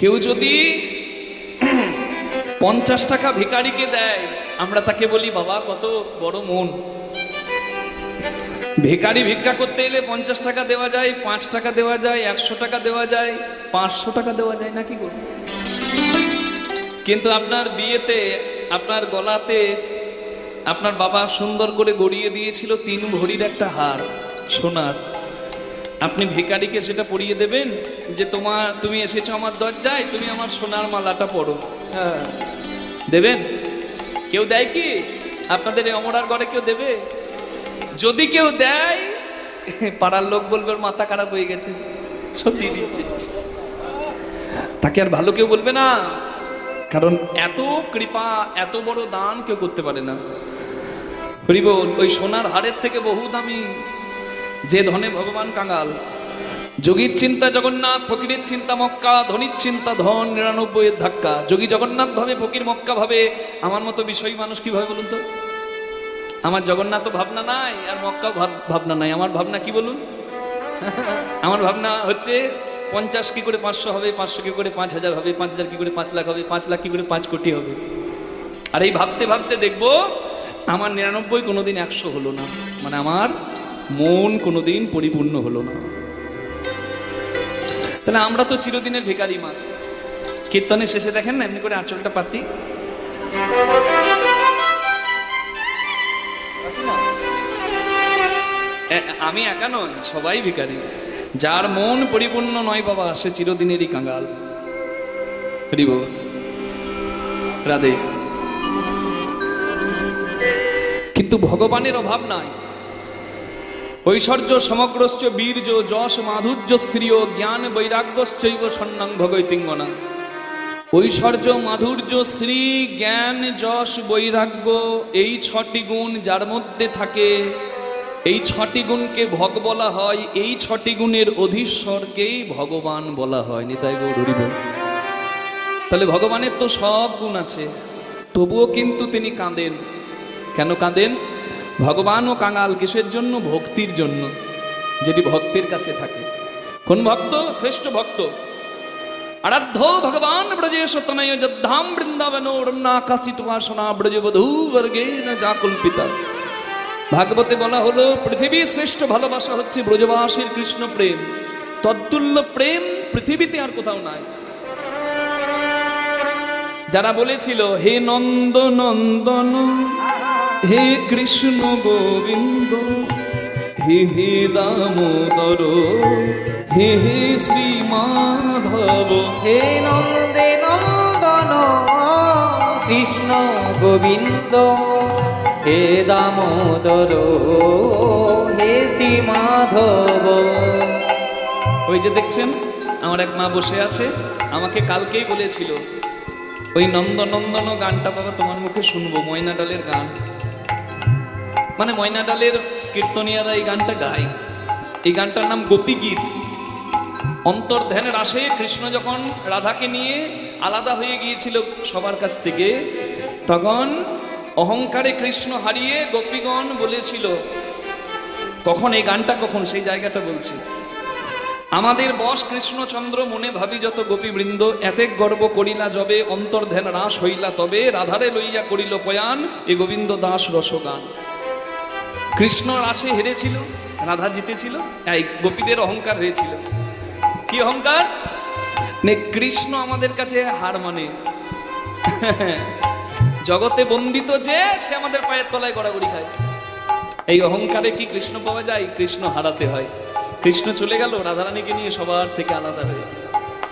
কেউ যদি 50 টাকা ভিখারিকে দেয়, আমরা তাকে বলি বাবা কত বড় মন। ভিখারি ভিক্ষা করতে এলে 50 টাকা দেওয়া যায়, 5 টাকা দেওয়া যায়, 100 টাকা দেওয়া যায়, 500 টাকা দেওয়া যায় না কি করব? কিন্তু আপনার বিয়েতে আপনার গলাতে আপনার বাবা সুন্দর করে গড়িয়ে দিয়েছিল 3 ভরির একটা হার সোনার, আপনি ভিখারিকে সেটা পরিয়ে দেবেন যে তুমি এসেছো আমার দরজায়, তুমি আমার সোনার মালাটা পরো? দেবেন? কেউ দেয় কি? আপনাদের এই অমরার ঘরে কেউ দেবে? যদি কেউ দেয়, পাড়ার লোক বলবে মাথা খারাপ হয়ে গেছে, সব দিয়ে দিচ্ছে, তাকে আর ভালো কেউ বলবে না। কারণ এত কৃপা, এত বড় দান কেউ করতে পারে না। হরি বল। ওই সোনার হারের থেকে বহু দামি। যে ধনে ভগবান কাঙাল। যোগীর চিন্তা জগন্নাথ, ফকিরের চিন্তা মক্কা, ধনির চিন্তা ধন, 99 এর ধাক্কা। যোগী জগন্নাথ ভাবে, ফকির মক্কা ভাবে। আমার মতো বিষয়ী মানুষ কি ভাবে বলুন তো? আমার জগন্নাথ ভাবনা নাই আর মক্কাও ভাবনা নাই। আমার ভাবনা কি বলুন? আমার ভাবনা হচ্ছে 50 কি করে 500 হবে, 500 কি করে 5000 হবে, 5000 কি করে 5 লাখ হবে, 5 লাখ কি করে 5 কোটি হবে। আর এই ভাবতে ভাবতে দেখবো আমার 99 কোনোদিন 100 হলো না। মানে আমার মন কোনোদিন পরিপূর্ণ হলো না। তাহলে আমরা তো চিরদিনের ভিখারি মা। কীর্তনের শেষে দেখেন না এমনি করে আঁচলটা পাতি, আমি একা নয়, সবাই ভিখারি। যার মন পরিপূর্ণ নয় বাবা, সে চিরদিনেরই কাঙ্গাল। হরিব রাধে। কিন্তু ভগবানের অভাব নাই। ঐশ্বর্য সমগ্রশ্চ বীর্য যশ মাধুর্য শ্রিয় জ্ঞান বৈরাগ্যশ্চৈব সন্ন্যাং ভগৈতিঙ্গনা। ঐশ্বর্য মাধুর্য শ্রী জ্ঞান যশ বৈরাগ্য, এই 6টি গুণ যার মধ্যে থাকে, এই 6টি গুণকে ভগ বলা হয়। এই 6টি গুণের অধীশ্বরকেই ভগবান বলা হয়। নিতাই গৌর হরি বল। তাহলে ভগবানের তো সব গুণ আছে, তবুও কিন্তু তিনি কাঁদেন। কেন কাঁদেন? ভগবান ও কাঙাল কিসের জন্য? ভক্তির জন্য, যেটি ভক্তের কাছে থাকে। কোন ভক্ত? শ্রেষ্ঠ ভক্ত। আরাধ্য ভগবান ব্রজেশ তনয় যদ্ধাম বৃন্দাবনো রমনাকাচিত বাসনা ব্রজবধূ বর্গেন জাকুলপিতা। ভাগবতে বলা হলো পৃথিবীর শ্রেষ্ঠ ভালোবাসা হচ্ছে ব্রজবাসীর কৃষ্ণ প্রেম। তদ্তুল্য প্রেম পৃথিবীতে আর কোথাও নাই। যারা বলেছিল হে নন্দ নন্দন, হে কৃষ্ণ গোবিন্দ, হে হে দামোদর, হে হে শ্রী মাধব। হে নন্দে নন্দন কৃষ্ণ গোবিন্দ, হে দামোদর, হে শ্রী মাধব। ওই যে দেখছেন আমার এক মা বসে আছে, আমাকে কালকেই বলেছিল ওই নন্দনন্দন গানটা বাবা তোমার মুখে শুনবো, ময়না ডালের গান। মানে ময়না ডালের কীর্তনিয়ারা এই গানটা গায়। এই গানটার নাম গোপী গীত। অন্তর্ধ্যানের আসে কৃষ্ণ যখন রাধাকে নিয়ে আলাদা হয়ে গিয়েছিল সবার কাছ থেকে, তখন অহংকারে কৃষ্ণ হারিয়ে গোপীগণ বলেছিল, কখন এই গানটা কখন সেই জায়গাটা বলছি, আমাদের বশ কৃষ্ণচন্দ্র মনে ভাবি যত গোপীবৃন্দ, এতেক গর্ব করিলা যবে অন্তর্ধ্যান রাস হইলা তবে, রাধারে লইয়া করিল পয়ান এ গোবিন্দ দাস রসগান। কৃষ্ণ রাসে হেরেছিল, রাধা জিতেছিল, এই গোপীদের অহংকার হয়েছিল। কি অহংকার? কৃষ্ণ আমাদের কাছে হার মানে। জগতে বন্দিত যে, সে আমাদের পায়ের তলায় গড়াগড়ি খায়। এই অহংকারে কি কৃষ্ণ পাওয়া যায়? কৃষ্ণ হারাতে হয়। কৃষ্ণ চলে গেল রাধারানীকে নিয়ে সবার থেকে আলাদা হয়ে।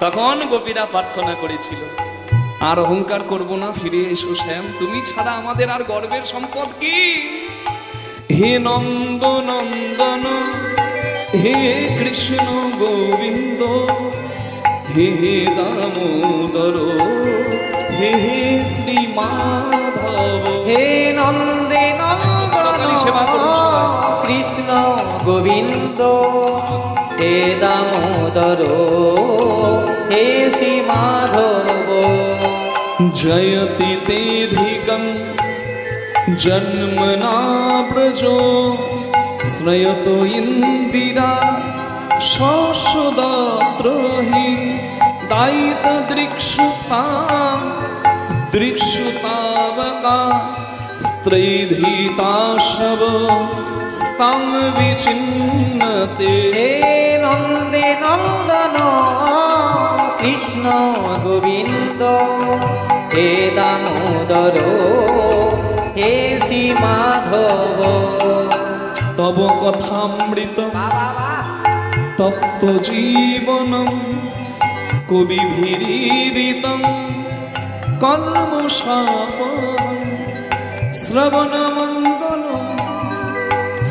তখন গোপীরা প্রার্থনা করেছিল, আর অহংকার করব না, ফিরে এসো শ্যাম, তুমি ছাড়া আমাদের আর গর্বের সম্পদ কি? হে নন্দ নন্দন, হে কৃষ্ণ গোবিন্দ, হে হে দামোদর, হে হে শ্রী মাধব। হে নন্দে নন্দন কৃষ্ণ গোবিন্দ, হে দামোদর, হে শ্রী মাধব। জয়তি তেধিকং জন্মনা ব্রজো, শ্রয়তো ইন্দিরা শশদাত্র হি दायितदृक्षुतां दृक्षुतावका स्त्रैधीताशव स्तं विचिन्नते। হে নন্দে নন্দন কৃষ্ণ গোবিন্দ হে দামোদর হে শ্রী মাধব। तव कथामृतं तप्त जीवनं कविभिरीडितं कल्मषापहं श्रवणमङ्गलं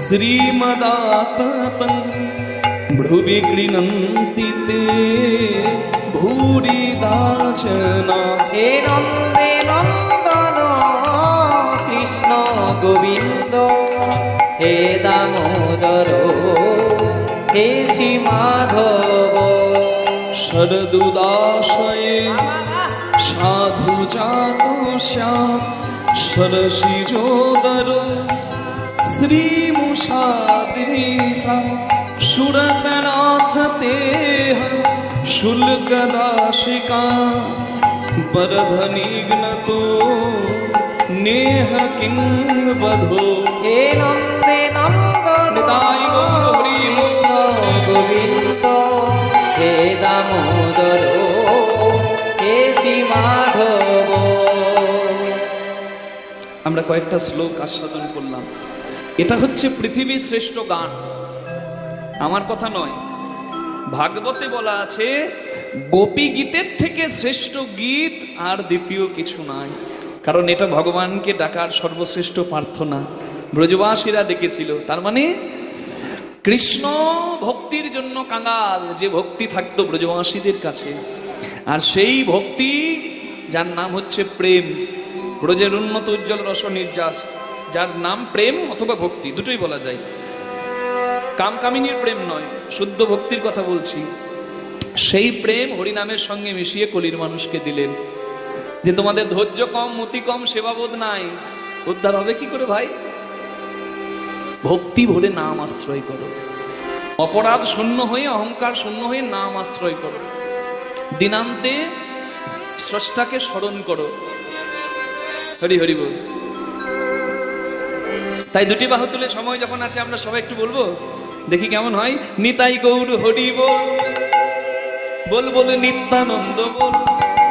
श्रीमदाततं भ्रुवि गृह्णन्ति ते भूरिदा जना। হে নন্দে নন্দন কৃষ্ণ গোবিন্দ হে দামোদর হে শ্রী মাধব। शरदुदाशये साधु जातो श्याम सरसिजोदर श्रीमुषाद्रिसा सुरतनाथ तेह शुल्कदाशिका वरधनिघ्नतो नेह किंबधो। হে নন্দে নন্দন নিতাই গৌর হরি কৃষ্ণ গোবিন্দ হে দামোদর হে শ্রী মাধব। আমরা কয়েকটা শ্লোক আস্বাদন করলাম। এটা হচ্ছে পৃথিবীর শ্রেষ্ঠ গান, আমার কথা নয়। ভাগবতে বলা আছে গোপী গীতের থেকে শ্রেষ্ঠ গীত আর দ্বিতীয় কিছু নাই, কারণ এটা ভগবানকে ডাকার সর্বশ্রেষ্ঠ প্রার্থনা। ব্রজবাসীরা ডেকেছিল, তার মানে কৃষ্ণ ভক্তির জন্য কাঙাল, যে ভক্তি থাকতো ব্রজবাসীদের কাছে, আর সেই ভক্তি যার নাম হচ্ছে প্রেম। ব্রজের উন্নত উজ্জ্বল রস নির্যাস, যার নাম প্রেম অথবা ভক্তি, দুটোই বলা যায়। কামকামিনীর প্রেম নয়, শুদ্ধ ভক্তির কথা বলছি। সেই প্রেম হরিনামের সঙ্গে মিশিয়ে কলির মানুষকে দিলেন, যে তোমাদের ধৈর্য কম, মতি কম, সেবাবোধ নাই, উদ্ধার হবে কি করে ভাই? ভক্তি ভরে নাম আশ্রয় করো, অপরাধ শূন্য হয়ে, অহংকার শূন্য হয়ে নাম আশ্রয় করো, দিনান্তে স্রষ্টাকে স্মরণ করো। হরি হরি বল। তাই দুটি বাহু তুলে সময় যখন আছে আমরা সবাই একটু বলবো, দেখি কেমন হয়। নিতাই গৌর হরি বল, বল বলে নিত্যানন্দ বল,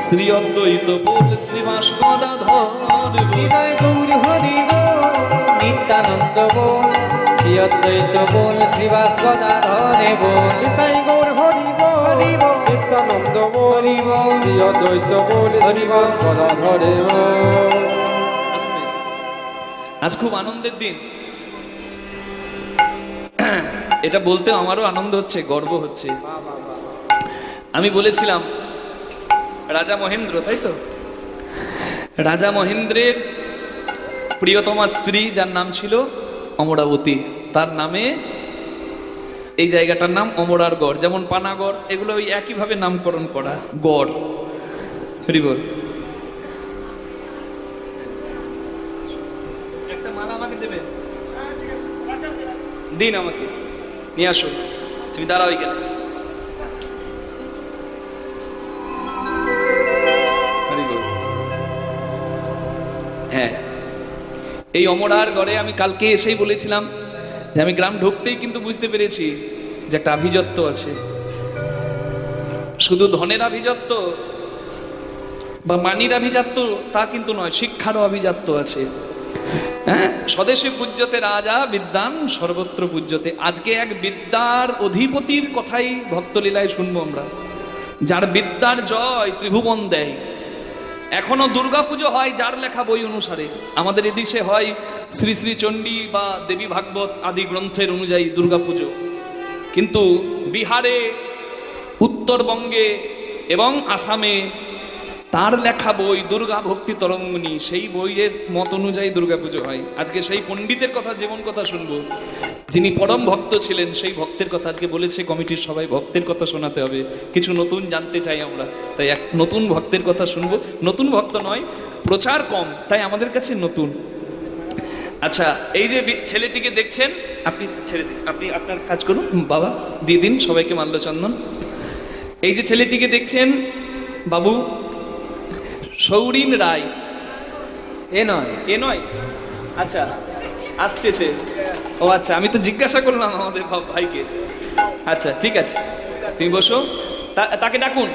শ্রী অদ্বৈত বল, শ্রীবাস গদাধর বল। নিতাই গৌর হরি বল, নিত্যানন্দ বল, শ্রী অদ্বৈত বল, শ্রীবাস গদাধর বল। নিতাই গৌর হরি বল, হরি বল, নিত্যানন্দ বল, হরি বল, শ্রী অদ্বৈত বল, শ্রীবাস গদাধর বল। আস্তে। আজ খুব আনন্দের দিন, এটা বলতে আমারও আনন্দ হচ্ছে, গর্ব হচ্ছে। আমি বলেছিলাম রাজা মহেন্দ্র, তাই তো? রাজা মহেন্দ্রের প্রিয়তমা স্ত্রী যার নাম ছিল অমরাবতী, তার নামে এই জায়গাটার নাম অমরার গড়। যেমন পানাগড়, এগুলো ওই একইভাবে নামকরণ করা গড়। হরি বল। একটা মালা আমাকে দেবে, দিন আমাকে, নিয়ে আসো। তুমি দাঁড়াও এখানে। হরি বল। হ্যাঁ, এই অমরার গড়ে আমি কালকে এসেই বলেছিলাম যে আমি গ্রাম ঢুকতেই কিন্তু বুঝতে পেরেছি যে একটা আভিজাত্য আছে। শুধু ধনের আভিজাত্য বা মানির আভিজাত্য তা কিন্তু নয়, শিক্ষারও আভিজাত্য আছে। হ্যাঁ, স্বদেশে পূজ্যতে রাজা বিদ্যান সর্বত্র পূজ্যতে। আজকে এক বিদ্যার অধিপতির কথাই ভক্তলীলায় শুনবো আমরা, যার বিদ্যার জয় ত্রিভুবন দেয়। এখনো দুর্গাপুজো হয় যার লেখা বই অনুসারে। আমাদের এদেশে হয় শ্রী শ্রী চণ্ডী বা দেবী ভাগবত আদি গ্রন্থের অনুযায়ী দুর্গাপুজো, কিন্তু বিহারে, উত্তরবঙ্গে এবং আসামে তার লেখা বই দুর্গা ভক্তি তরঙ্গিনী, সেই বইয়ের মত অনুযায়ী দুর্গাপুজো হয়। আজকে সেই পণ্ডিতের কথা, যেমন কথা শুনবো, যিনি পরম ভক্ত ছিলেন, সেই ভক্তের কথা আজকে বলেছে কমিটির সবাই। ভক্তের কথা শোনাতে হবে, কিছু নতুন জানতে চাই আমরা, তাই এক নতুন ভক্তের কথা শুনবো। নতুন ভক্ত নয়, প্রচার কম, তাই আমাদের কাছে নতুন। আচ্ছা, এই যে ছেলেটিকে দেখছেন, আপনি ছেড়ে দিন, আপনি আপনার কাজ করুন বাবা, দিয়ে দিন সবাইকে মাল্যচন্দন। এই যে ছেলেটিকে দেখছেন বাবু, সৌরিন রায়। এ নয়, এ নয়? আচ্ছা, আসছে সে। ও আচ্ছা, আমি তো জিজ্ঞাসা করলাম আমাদের ভাইকে। আচ্ছা ঠিক আছে, তুমি বসো, তাকে ডাকুন।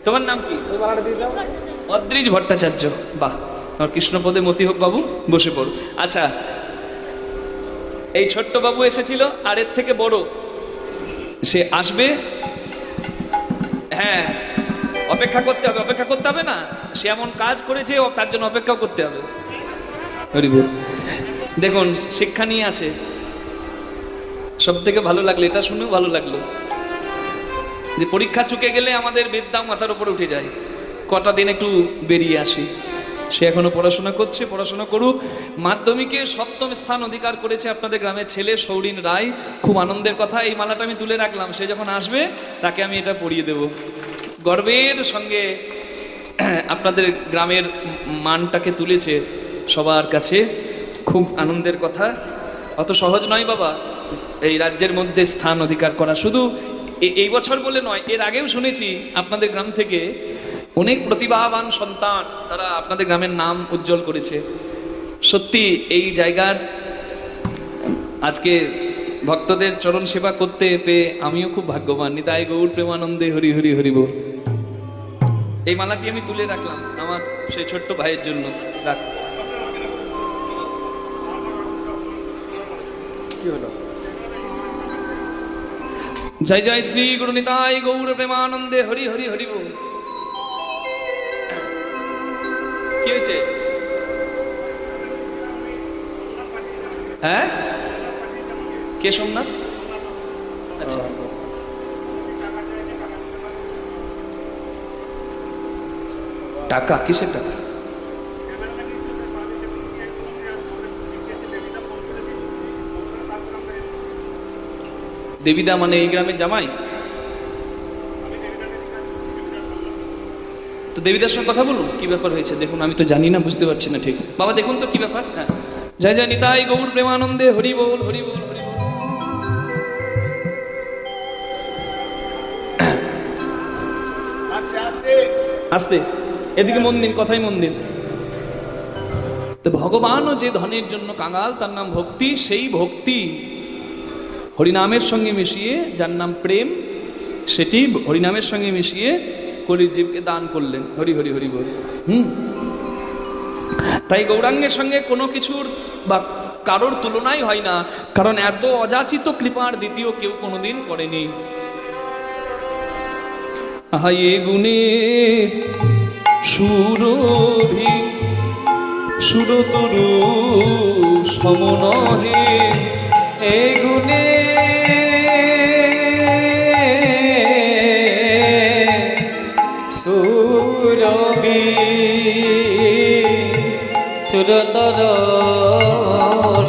তোমার নাম কি? অদ্রিজ ভট্টাচার্য। বাহ, আমার কৃষ্ণপদে মতি হোক বাবু, বসে পড়ো। আচ্ছা, এই ছোট্ট বাবু এসেছিল, আর এর থেকে বড় সে আসবে। হ্যাঁ, অপেক্ষা করতে হবে, অপেক্ষা করতে হবে না, সে এমন কাজ করেছে, তার জন্য অপেক্ষাও করতে হবে। হরি বল। দেখুন, শিক্ষা নিয়ে আছে। সব থেকে ভালো লাগলো, এটা শুনেও ভালো লাগলো যে পরীক্ষা চুকে গেলে আমাদের বিদ্যা মাথার উপরে উঠে যায়। কটা দিন একটু বেরিয়ে আসি। সে এখনো পড়াশোনা করছে, পড়াশোনা করুক। মাধ্যমিকে 7ম স্থান অধিকার করেছে আপনাদের গ্রামের ছেলে সৌরিন রায়। খুব আনন্দের কথা। এই মালাটা আমি তুলে রাখলাম, সে যখন আসবে তাকে আমি এটা পরিয়ে দেব। গর্বের সঙ্গে আপনাদের গ্রামের মানটাকে তুলেছে সবার কাছে। খুব আনন্দের কথা। অত সহজ নয় বাবা এই রাজ্যের মধ্যে স্থান অধিকার করা। শুধু এই বছর বলে নয়, এর আগেও শুনেছি আপনাদের গ্রাম থেকে অনেক প্রতিভাবান সন্তান তারা আপনাদের গ্রামের নাম উজ্জ্বল করেছে। সত্যি এই জায়গার আজকে ভক্তদের চরণ সেবা করতে পেয়ে আমিও খুব ভাগ্যবান। নিতাই গৌর প্রেমানন্দে হরি হরি হরি বল। এই মালাটি আমি তুলে রাখলাম আমার সেই ছোট্ট ভাইয়ের জন্য। রাখ। কি হলো? জয় জয় শ্রী গুরু নিতাই গৌর প্রেমানন্দে হরি হরি হরি বল। কি হয়েছে? হ্যাঁ, কে সোমনাথ? আচ্ছা, টাকা কিসের টাকা? দেবিদা মানে এই গ্রামের জামাই? তো দেবিদার সঙ্গে কথা বলুন, কি ব্যাপার হয়েছে দেখুন। আমি তো জানি না, বুঝতে পারছি না ঠিক। বাবা দেখুন তো কি ব্যাপার। হ্যাঁ, জয় জয় নিতাই গৌর প্রেমানন্দে হরি বল হরি বল হরি বল। আস্তে, এদিকে মন দিন, কথাই মন দিন। তো ভগবানও যে ধনের জন্য কাঙাল, তার নাম ভক্তি। সেই ভক্তি হরিনামের সঙ্গে মিশিয়ে, যার নাম প্রেম, সেটি হরিনামের সঙ্গে মিশিয়ে কলির জীবকে দান করলেন। হরি হরি হরি বল। তাই গৌরাঙ্গের সঙ্গে কোনো কিছুর বা কারোর তুলনাই হয় না, কারণ এত অযাচিত কৃপার দ্বিতীয় কেউ কোনোদিন করেনি। আহায়ে গুণের সুরভি সুরতরু সমনহে, এ গুণে সুরবি সুরতর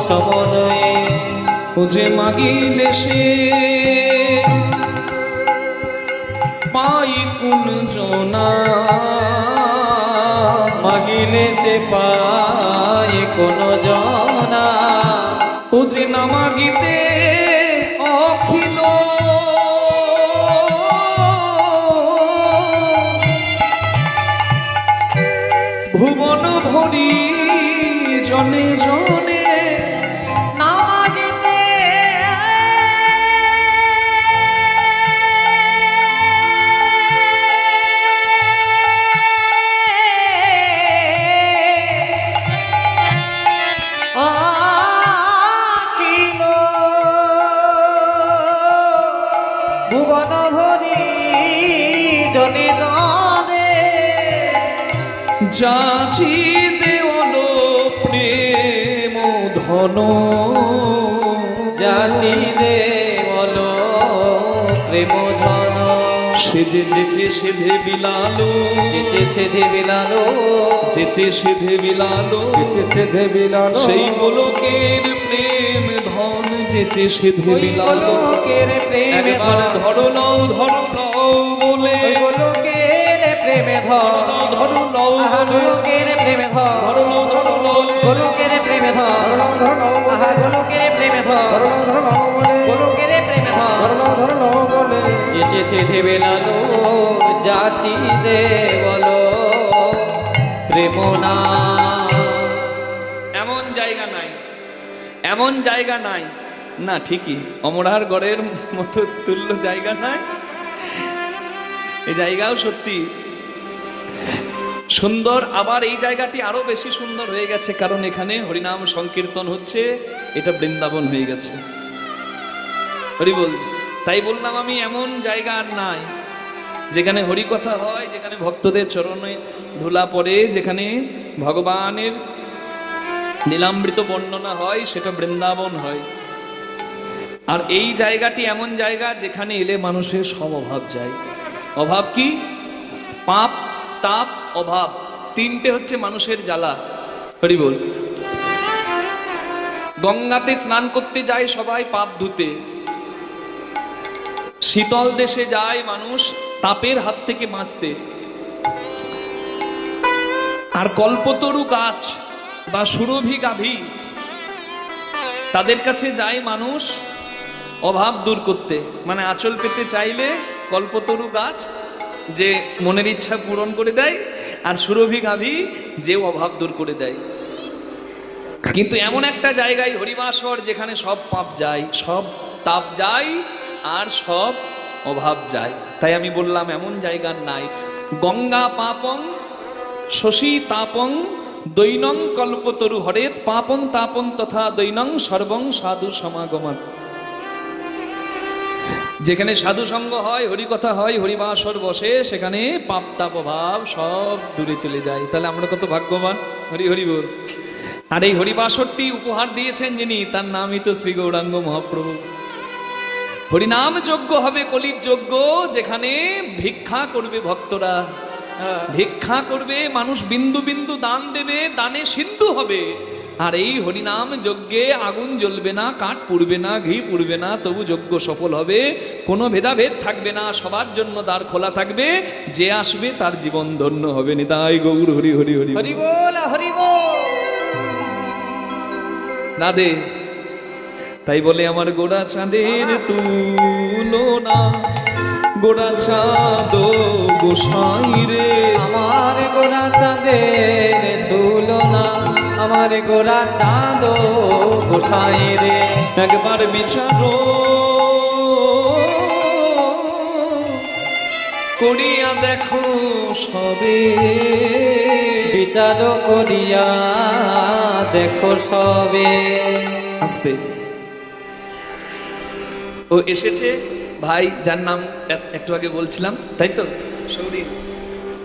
সমনয়ে, যে মাগিলে সে পাই কোন জনা, মাগিলে সে পায় কোন জনা, ও যে না মাগিতে অখিল ভুবন ভরি জনে জনে, না মাগিতে অখিল ভুবন ভরি জনে জনে, যাচি দেওয়াল প্রেম ধন, জাতি দেবল প্রেম ধন, সেজে যেচে সেধে বিলালো, যেচে সেধে বিলালো, যেচে সেধে বিলালো, যেচে সেধে বিলালো, সেই গোলকের প্রেম ধন যেচে সেধে ওই বিলালো। গোলকের প্রেমে একবার ধন, ধরো নাও বলে, ওই গোলকের প্রেমে ধন, ধরো নাও আহা বলে, গোলকের প্রেমে ধন, ধরো নাও গোলকের প্রেমে ধর ধরলাম ধরলাম আহা বলে গোলকের প্রেমে ধর ধরলাম ধরলাম বলে গোলকের প্রেমে ধর ধরলাম ধরলাম বলে চেচেছে দেবেলালো জাতি দে বলো প্রেম না এমন জায়গা নাই, এমন জায়গা নাই। না ঠিকই, অমরার গড়ের মতো তুল্য জায়গা নাই। এই জায়গাও সত্যি সুন্দর। আবার এই জায়গাটি আরো বেশি সুন্দর হয়ে গেছে, কারণ এখানে হরিনাম সংকীর্তন হচ্ছে। এটা বৃন্দাবন হয়ে গেছে। হরি বল। তাই বললাম আমি, এমন জায়গা আর নাই যেখানে হরিকথা হয়, যেখানে ভক্তদের চরণে ধুলা পড়ে, যেখানে ভগবানের নীলামৃত বর্ণনা হয়, সেটা বৃন্দাবন হয়। আর এই জায়গাটি এমন জায়গা যেখানে এলে মানুষের সব অভাব যায়। অভাব কি? পাপ, তাপ, অভাব, তিনটে হচ্ছে মানুষের জ্বালা। হরি বল। গঙ্গাতে স্নান করতে যায় সবাই পাপ ধুতে, শীতল দেশে যায় মানুষ তাপের হাত থেকে বাঁচতে, আর কল্পতরু গাছ বা সুরভি গাভী তাদের কাছে যায় মানুষ অভাব দূর করতে। মানে আঁচল পেতে চাইলে কল্পতরু গাছ যে মনের ইচ্ছা পূরণ করে দেয়, আর সুরভি গাভী যে অভাব দূর করে দেয়। কিন্তু এমন একটা জায়গায় হরিবাসর যেখানে সব পাপ যায়, সব তাপ যায়, আর সব অভাব যায়। তাই আমি বললাম এমন জায়গার নাই। গঙ্গা পাপং শশী তাপং দৈনং কল্পতরু হরেত পাপং তাপং তথা দৈনং সর্বং সাধু সমাগমন। যেখানে সাধু সঙ্গ হয়, হরিকথা হয়, হরিবাসর বসে, সেখানে পাপ তাপ অভাব সব দূরে চলে যায়। তাহলে আমরা কত ভাগ্যবান। হরি হরি বল। আর এই হরিবাসরটি উপহার দিয়েছেন যিনি, তার নামই তো শ্রী গৌরাঙ্গ মহাপ্রভু। হরিনাম যজ্ঞ হবে কলির যজ্ঞ, যেখানে ভিক্ষা করবে ভক্তরা, ভিক্ষা করবে মানুষ, বিন্দু বিন্দু দান দেবে, দানে সিন্ধু হবে। আর এই হরিনাম যজ্ঞে আগুন জ্বলবে না, কাঠ পুড়বে না, ঘি পুড়বে না, তবু যজ্ঞ সফল হবে। কোনো ভেদাভেদ থাকবে না, সবার জন্য দ্বার খোলা থাকবে। যে আসবে তার জীবন ধন্য হবে। নিতাই গৌর হরি হরি হরি হরি বল হরি বল না দে। তাই বলে আমার গোড়া চাঁদের তুলনা, গোড়া চাঁদ গোসাই রে, আমার গোরা চাঁদের তুলনা, আমার গোরা চাঁদ গোসাই রে। একবার বিচারো করিয়া দেখো সবে, বিচার করিয়া দেখো সবে। আস্তে। ও এসেছে ভাই, যার নাম একটু আগে বলছিলাম, তাই তো সৌরী?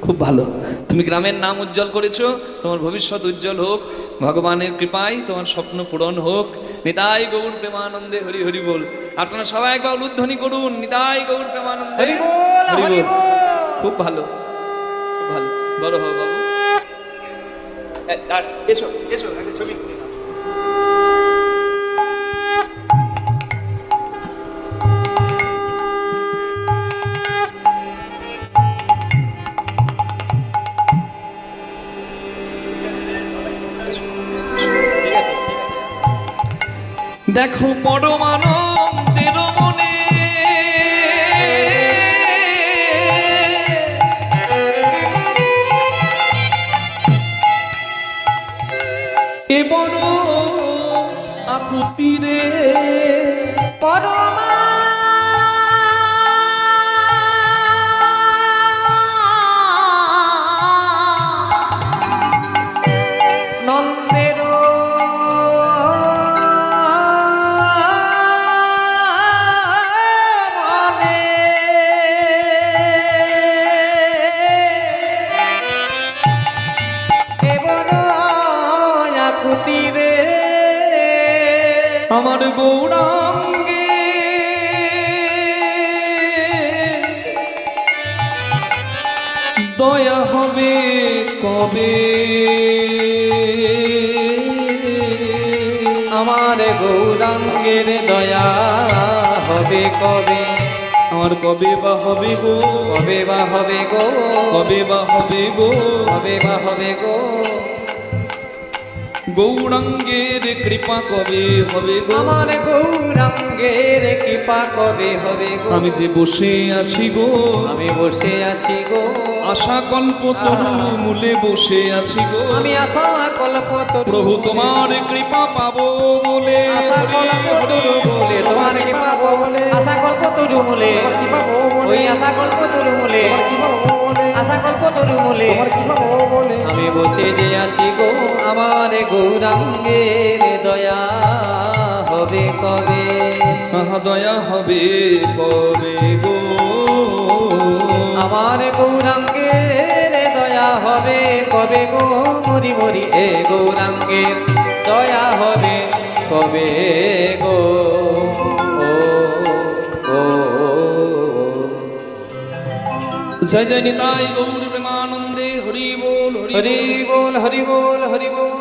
খুব ভালো, তুমি গ্রামের নাম উজ্জ্বল করেছো। তোমার ভবিষ্যৎ উজ্জ্বল হোক, ভগবানের কৃপায় তোমার স্বপ্ন পূরণ হোক। নিতাই গৌর প্রেমানন্দে হরি হরি বল। আপনারা সবাই একবার উলুধ্বনি করুন, নিতাই গৌর প্রেমানন্দে হরি বল হরি বল। খুব ভালো, খুব ভালো। বড় হও বাবু। আর এসো এসো, আগে ছবি তুলে নাও। দেখো পরমানন্দের মনে এ বড় আকুতি রে, পরমা নন্দের মনে এ বড় আকুতি রে, আমার গৌরাঙ্গে দয়া হবে কবে, আমার গৌরাঙ্গের দয়া হবে কবে, আমার কবে বা হবে গো, কবে বা হবে গো, কবে বা হবে গো। কবে বা হবে গো। গৌরাঙ্গের কৃপা কবে হবে গো? আমার গৌরাঙ্গের কৃপা কবে হবে গো? আমি যে বসে আছি গো, আমি বসে আছি গো, আশা কল্প তরু মূলে বসে আছি গো, আমি আশা কল্প তরু প্রভু তোমার কৃপা পাবো বলে, আশা কল্প তরু বলে, তোমার কৃপা বলে, আশা কল্প তরু মূলে, কি পাবো বলে ওই আশা কল্প তরু মূলে, কি পাবো বলে আশা কল্প তরু মূলে তোমার কি পাবো বলে আমি বসে যে আছি গো, আমার গৌরাঙ্গের দয়া হবে কবে? আহা দয়া হবে কবে গো? আমার গৌরাঙ্গের দয়া হবে কবে গো? মরি মরি এ গৌরাঙ্গের দয়া হবে কবে গো? ও ও জয় জয় নিতাই গৌর প্রেমানন্দে, হরি বল হরি বল। হরি বল হরি বল হরি বল।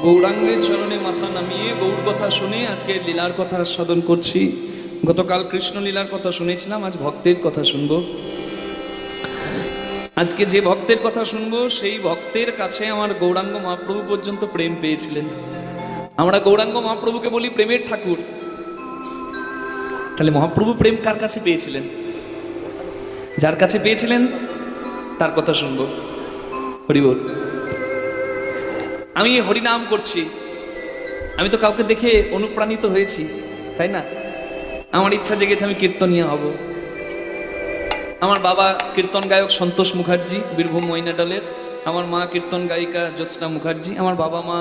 গৌরাঙ্গের চরণে মাথা নামিয়ে গৌর কথা শুনে আজকে লীলার কথা সাধন করছি। গতকাল কৃষ্ণ লীলার কথা শুনেছিলাম, আজ ভক্তের কথা শুনবো। আজকে যে ভক্তের কথা শুনবো সেই ভক্তের কাছে আমার গৌরাঙ্গ মহাপ্রভু পর্যন্ত প্রেম পেয়েছিলেন। আমরা গৌরাঙ্গ মহাপ্রভুকে বলি প্রেমের ঠাকুর। তাহলে মহাপ্রভু প্রেম কার কাছে পেয়েছিলেন? যার কাছে পেয়েছিলেন তার কথা শুনবো। হরি বল। আমি হরিনাম করছি, আমি তো কাউকে দেখে অনুপ্রাণিত হয়েছি, তাই না? আমার ইচ্ছা জেগেছে আমি কীর্তনিয়া হব। আমার বাবা কীর্তন গায়ক সন্তোষ মুখার্জি, বীরভূম ময়নাডালের। আমার মা কীর্তন গায়িকা জ্যোৎস্না মুখার্জি। আমার বাবা মা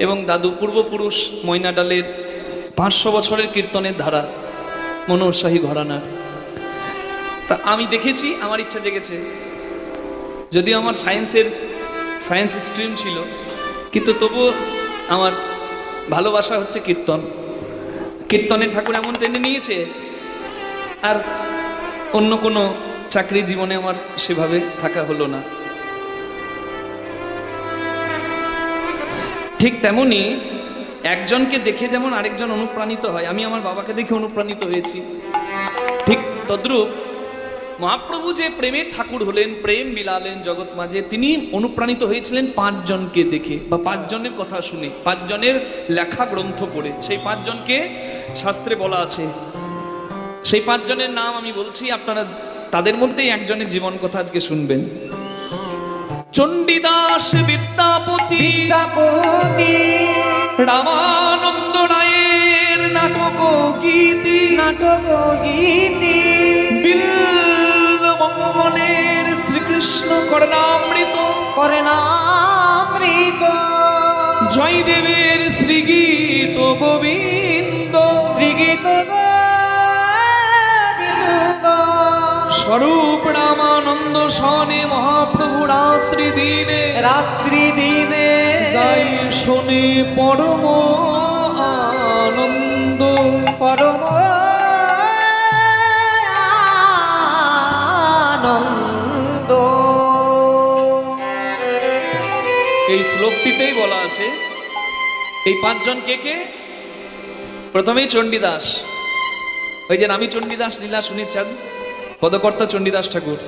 এবং দাদু পূর্বপুরুষ ময়নাডালের 500 বছরের কীর্তনের ধারা, মনোরশাহী ঘরানার। তা আমি দেখেছি, আমার ইচ্ছা জেগেছে। যদিও আমার সায়েন্স স্ট্রিম ছিল, কিন্তু তবুও আমার ভালোবাসা হচ্ছে কীর্তন। কীর্তনের ঠাকুর এমন টেনে নিয়েছে, আর অন্য কোনো চাকরি জীবনে আমার সেভাবে থাকা হলো না। ঠিক তেমনি একজনকে দেখে যেমন আরেকজন অনুপ্রাণিত হয়, আমি আমার বাবাকে দেখে অনুপ্রাণিত হয়েছি। ঠিক তদ্রূপ মহাপ্রভু যে প্রেমের ঠাকুর হলেন, প্রেম বিলালেন জগৎ মাঝে, তিনি অনুপ্রাণিত হয়েছিলেন 5 জনকে দেখে বা 5 জনের কথা শুনে, 5 জনের লেখা গ্রন্থ পড়ে। সেই 5 জনকে শাস্ত্রে বলা আছে। সেই 5 জনের নাম আমি বলছি, আপনারা তাদের মধ্যেই একজনের জীবন কথা আজকে শুনবেন। চণ্ডীদাস বিদ্যাপতি, বিদ্যাপতি রামানন্দ রায়ের নাটক গীতি, নাটক গীতি মঙ্গলের শ্রীকৃষ্ণ করণামৃত, করে নামৃত জয়দেবের শ্রীগীত গোবিন্দ, শ্রীগীত গোবিন্দ স্বরূপ রামানন্দ সনে মহাপ্রভু রাত্রি দিনে, রাত্রি দিনে গাই শোনে পরম আনন্দ, পরম আনন্দ। এই শ্লোকটিতেই বলা আছে এই 5 জন কে কে? প্রথমেই চণ্ডীদাস, ওই যে নামি চণ্ডীদাস লীলা শুনেছেন, পদকর্তা চণ্ডীদাস ঠাকুর।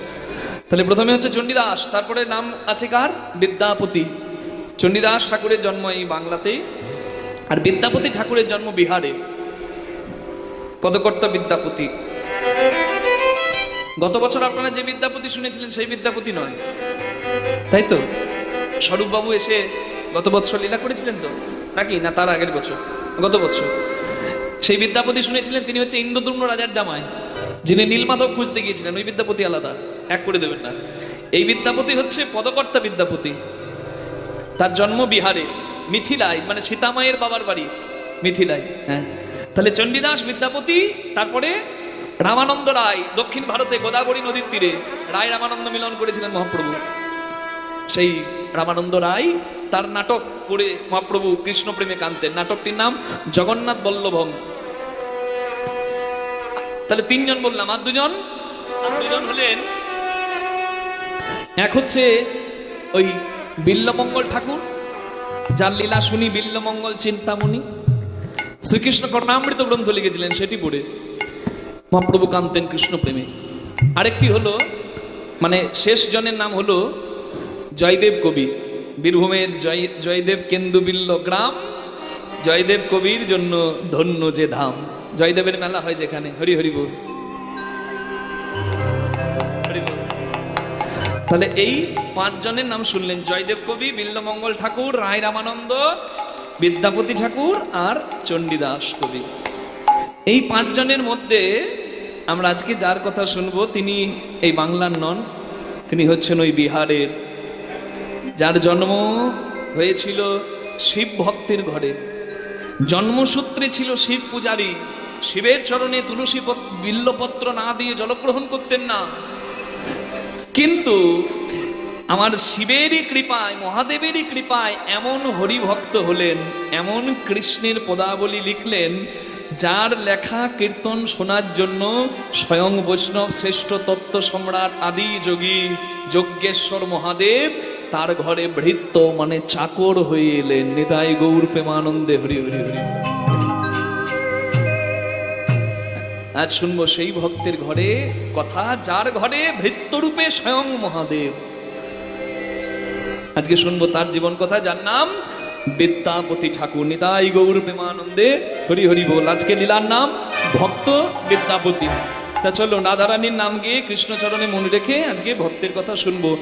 তাহলে প্রথমে হচ্ছে চণ্ডীদাস, তারপরে নাম আছে কার? বিদ্যাপতি। চণ্ডীদাস ঠাকুরের জন্ম এই বাংলাতে, আর বিদ্যাপতি ঠাকুরের জন্ম বিহারে। পদকর্তা বিদ্যাপতি। গত বছর আপনারা যে বিদ্যাপতি শুনেছিলেন সেই বিদ্যাপতি নয়, তাই তো? স্বরূপবাবু এসে গত বছর লীলা করেছিলেন তো নাকি? না তার আগের বছর? গত বছর সেই বিদ্যাপতি শুনেছিলেন। তিনি হচ্ছে ইন্দ্রদ্যুম্ন রাজার জামাই, যিনি নীলমাধব খুঁজতে গিয়েছিলেন। ওই বিদ্যাপতি আলাদা, এক করে দেবেন না। এই বিদ্যাপতি হচ্ছে পদকর্তা বিদ্যাপতি। তার জন্ম বিহারে, মিথিলায়, মানে সীতামায়ের বাবার বাড়ি মিথিলায়। হ্যাঁ, তাহলে চণ্ডীদাস বিদ্যাপতি, তারপরে রামানন্দ রায়, দক্ষিণ ভারতে গোদাবরী নদীর তীরে রায় রামানন্দ মিলন করেছিলেন মহাপ্রভু। সেই রামানন্দ রায় তার নাটক পড়ে মহাপ্রভু কৃষ্ণ প্রেমে কাঁদতেন। নাটকটির নাম জগন্নাথ বল্লভম। তাহলে 3 জন বললাম, আর 2 জন হলেন, এক হচ্ছে ওই বিল্লমঙ্গল ঠাকুর, যার লীলা শুনি বিল্লমঙ্গল চিন্তামণি, শ্রীকৃষ্ণ করণামৃত গ্রন্থ লিখেছিলেন, সেটি পড়ে মহাপ্রভু কাঁদতেন কৃষ্ণ প্রেমে। আরেকটি হলো, মানে শেষ জনের নাম হলো জয়দেব কবি। বীরভূমের জয়দেব কেন্দুবিল্ল গ্রাম, জয়দেব কবির জন্য ধন্য যে ধাম। জয়দেবের মেলা হয় যেখানে, হরি হরি বল, হরি বল। তাহলে এই 5 জনের নাম শুনলেন, জয়দেব কবি, বিল্লমঙ্গল ঠাকুর, রায় রামানন্দ, বিদ্যাপতি ঠাকুর আর চণ্ডীদাস কবি। এই 5 জনের মধ্যে আমরা আজকে যার কথা শুনবো তিনি এই বাংলার নন, তিনি হচ্ছেন ওই বিহারের, যার জন্ম হয়েছিল শিব ভক্তের ঘরে। জন্মসূত্রে ছিল শিব পূজারী, শিবের চরণে তুলসী বিল্লপত্র না দিয়ে জলগ্রহণ করতেন না। কিন্তু আমার শিবেরই কৃপায়, মহাদেবেরই কৃপায় এমন হরিভক্ত হলেন, এমন কৃষ্ণের পদাবলী লিখলেন, যার লেখা কীর্তন শোনার জন্য স্বয়ং বৈষ্ণব শ্রেষ্ঠ তত্ত্ব সম্রাট আদি যোগী যজ্ঞেশ্বর মহাদেব তার ঘরে ভৃত্য মানে চাকর হয়ে এলেন। নিতাই গৌর প্রেমানন্দে হরি হরি হরি। আজ শুনবো সেই ভক্তের ঘরে কথা, যার ঘরে ভৃত্যরূপে স্বয়ং মহাদেব। আজকে শুনবো তার জীবন কথা, যার নাম বিদ্যাপতি ঠাকুর। নিতাই গৌর প্রেমানন্দে হরি হরি বল। আজকে লীলার নাম ভক্ত বিদ্যাপতি। তা চলো রাধারানীর নাম গিয়ে কৃষ্ণচরণে মন রেখে আজকে ভক্তের কথা শুনবো।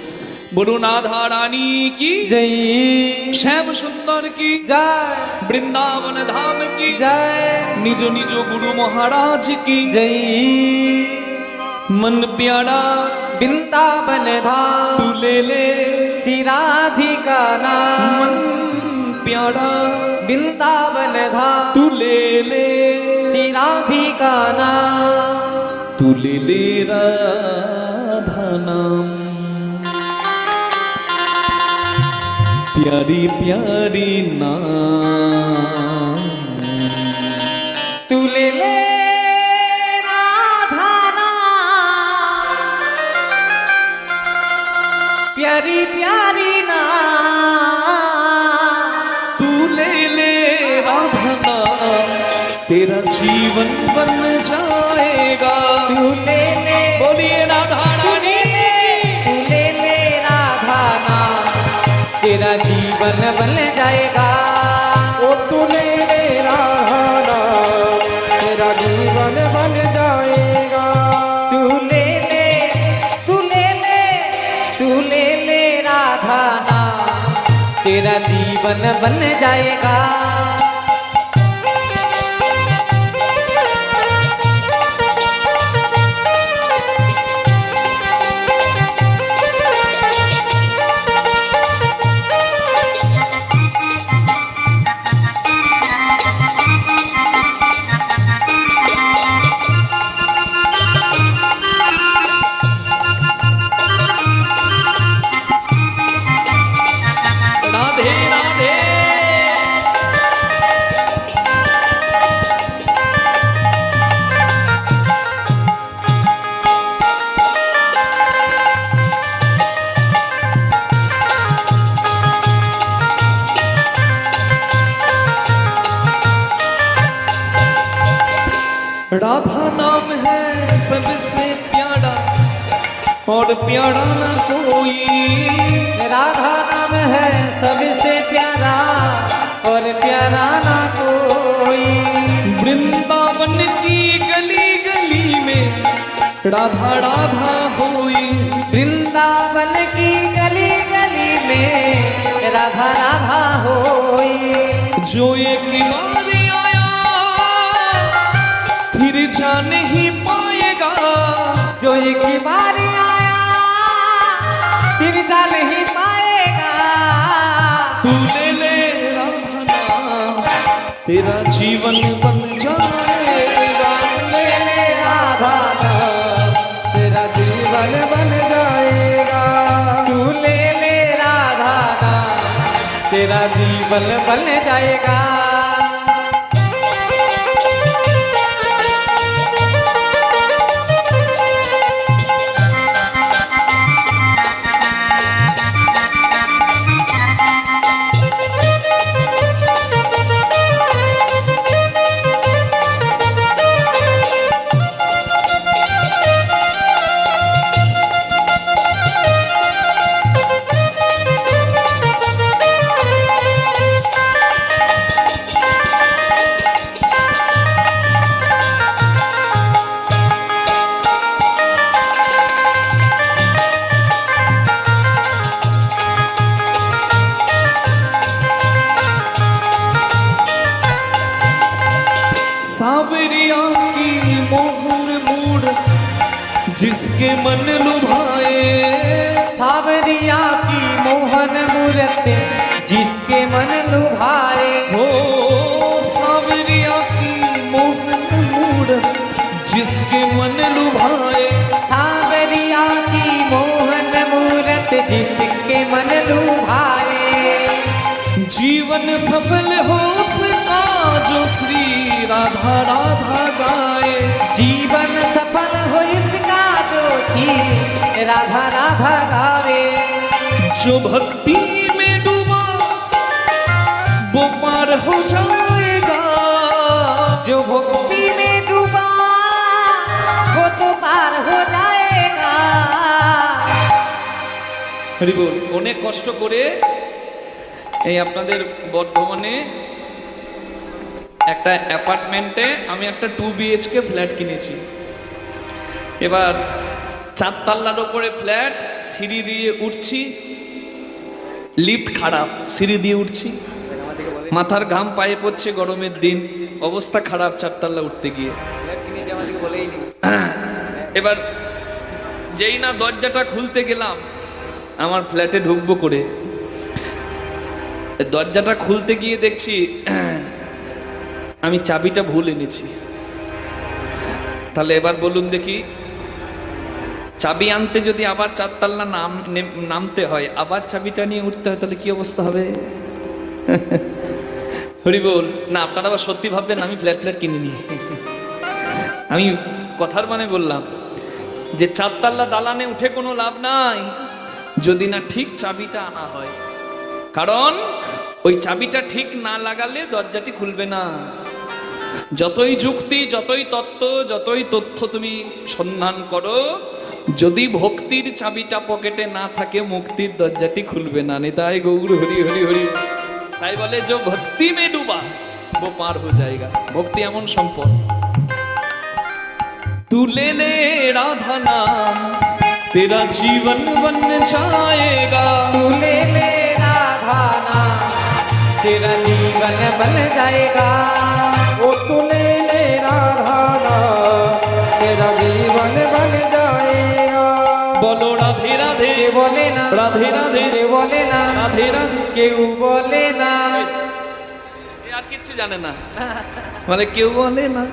বলুন রাধা রানী কি জয়, শ্যাম সুন্দর কি জয়, বৃন্দাবন ধাম কি জয়, নিজ নিজ গুরু মহারাজ কি জয়। मन प्यारा वृंदावन धाम तू ले ले श्री राधिका नाम, मन प्यारा वृंदावन धाम तू ले ले श्री राधिका नाम, तू ले ले राधा नाम। प्यारी प्यारी नाम तू ले ले राधा नाम, प्यारी प्यारी नाम, तू ले ले राधा नाम, तेरा जीवन बन जाएगा। तू ले ले, बोलिए राधा रानी, तू ले ले राधा नाम, तेरा जीवन बन जाएगा। ओ तू ले ले राधा नाम, तेरा जीवन बन जाएगा। तू ले ले, तू ले ले, तू ले ले राधा नाम, तेरा जीवन बन जाएगा। राधे राधे। राधा नाम है सबसे प्यारा और प्यारा ना कोई। राधा नाम है सबसे प्यारा और प्यारा ना कोई। वृंदावन की गली गली में राधा राधा होई। वृंदावन की गली गली में राधा राधा होई। जो एक बार आया फिर जा नहीं पाएगा। जो एक बार आया फिर जा नहीं पाएगा। तू ले ले राधा नाम, तेरा जीवन बन जाएगा। ले ले राधा नाम, तेरा जीवन बन जाएगा। तू ले ले राधा नाम, तेरा जीवन बन जाएगा। जिसके मन लुभाए। सावरिया की मोहन मूरत जिसके मन लुभाए। हो सावरिया की मोहन मूरत जिसके मन लुभाए। सावरिया की मोहन मूरत जिसके मन लुभाए। जीवन सफल हो उसका जो श्री राधा राधा गाए। जीवन सफल हो इसका जो श्री राधा राधा गावे। जो भक्ति में डूबा वो पार हो जाएगा। जो भक्ति में डूबा वो तो पार हो जाएगा। হরি বল। অনেক কষ্ট করে এই আপনাদের বর্ধমানে একটা অ্যাপার্টমেন্টে আমি একটা 2 BHK ফ্ল্যাট কিনেছি। এবার 4 তলার উপরে ফ্ল্যাট, সিঁড়ি দিয়ে উঠছি, লিফট খারাপ, সিঁড়ি দিয়ে উঠছি, মাথার ঘাম পায়ে পড়ছে, গরমের দিন, অবস্থা খারাপ 4 তলা উঠতে গিয়ে। এবার যেই না দরজাটা খুলতে গেলাম আমার ফ্ল্যাটে ঢুকবো করে, দরজাটা খুলতে গিয়ে দেখছি আমি চাবিটা ভুল এনেছি। তাহলে এবার বলুন দেখি, চাবি আনতে যদি আবার 4 তলা নামতে হয়, আবার চাবিটা নিয়ে উঠতে হয়, তাহলে কি অবস্থা হবে? হরি বল। না আপনারা আবার সত্যি ভাববেন আমি ফ্ল্যাট কিনিনি। আমি কথার মানে বললাম যে 4 তলা দালানে উঠে কোনো লাভ নাই যদি না ঠিক চাবিটা আনা হয়। কারণ ওই চাবিটা ঠিক না লাগালে দরজাটি খুলবে না। যতই যুক্তি, যতই তত্ত্ব, যতই তথ্য তুমি সন্ধান করো, যদি ভক্তির চাবিটা পকেটে না থাকে মুক্তির দরজাটি খুলবে না। নিতাই গৌর হরি হরি হরি। তাই বলে যে ভক্তি মে ডুবা वो पार हो जाएगा। ভক্তি এমন সম্পদ। तू ले ले राधा नाम तेरा जीवन बन जाएगा। तू ले ले राधा नाम तेरा जीवन बन जाएगा। ओ तू ले ले राधा नाम तेरा जीवन बन जाएगा। बोलो राधे राधे। के बोले ना राधे राधे। के बोले ना राधे राधे। केউ बोले ना। এ আর কিচ্ছু জানে না, মানে কেউ বলে না।